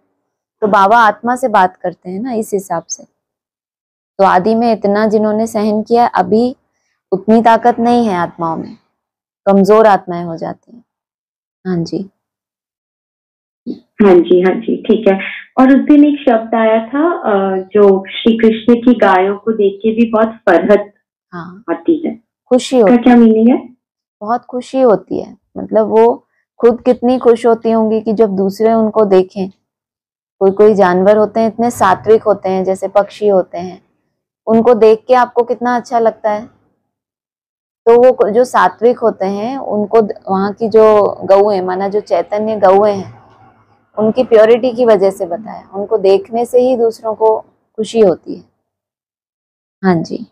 तो बाबा आत्मा से बात करते हैं ना, इस हिसाब से। तो आदि में इतना जिन्होंने सहन किया, अभी उतनी ताकत नहीं है आत्माओं में, कमजोर आत्माएं हो जाती हैं। हाँ जी। हाँ जी, हाँ जी, ठीक है। और उस दिन एक शब्द आया था जो श्री कृष्ण की गायों को देख के भी बहुत फरहत हाँ, आती है। खुशी इसका होती क्या है, मीनिंग है? बहुत खुशी होती है। मतलब वो खुद कितनी खुश होती होंगी कि जब दूसरे उनको देखें। कोई कोई जानवर होते हैं इतने सात्विक होते हैं, जैसे पक्षी होते हैं, उनको देख के आपको कितना अच्छा लगता है। तो वो जो सात्विक होते हैं उनको वहां की जो गऊ है, माना जो चैतन्य गऊ हैं, उनकी प्योरिटी की वजह से बताया, उनको देखने से ही दूसरों को खुशी होती है। हाँ जी।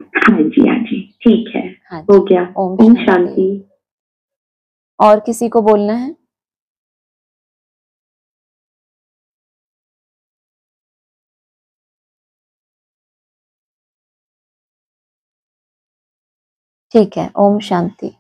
हाँ जी, हाँ जी, ठीक है, हाँ हो जी। गया। ओम ओम शांति। शांति। और किसी को बोलना है? ठीक है, ओम शांति।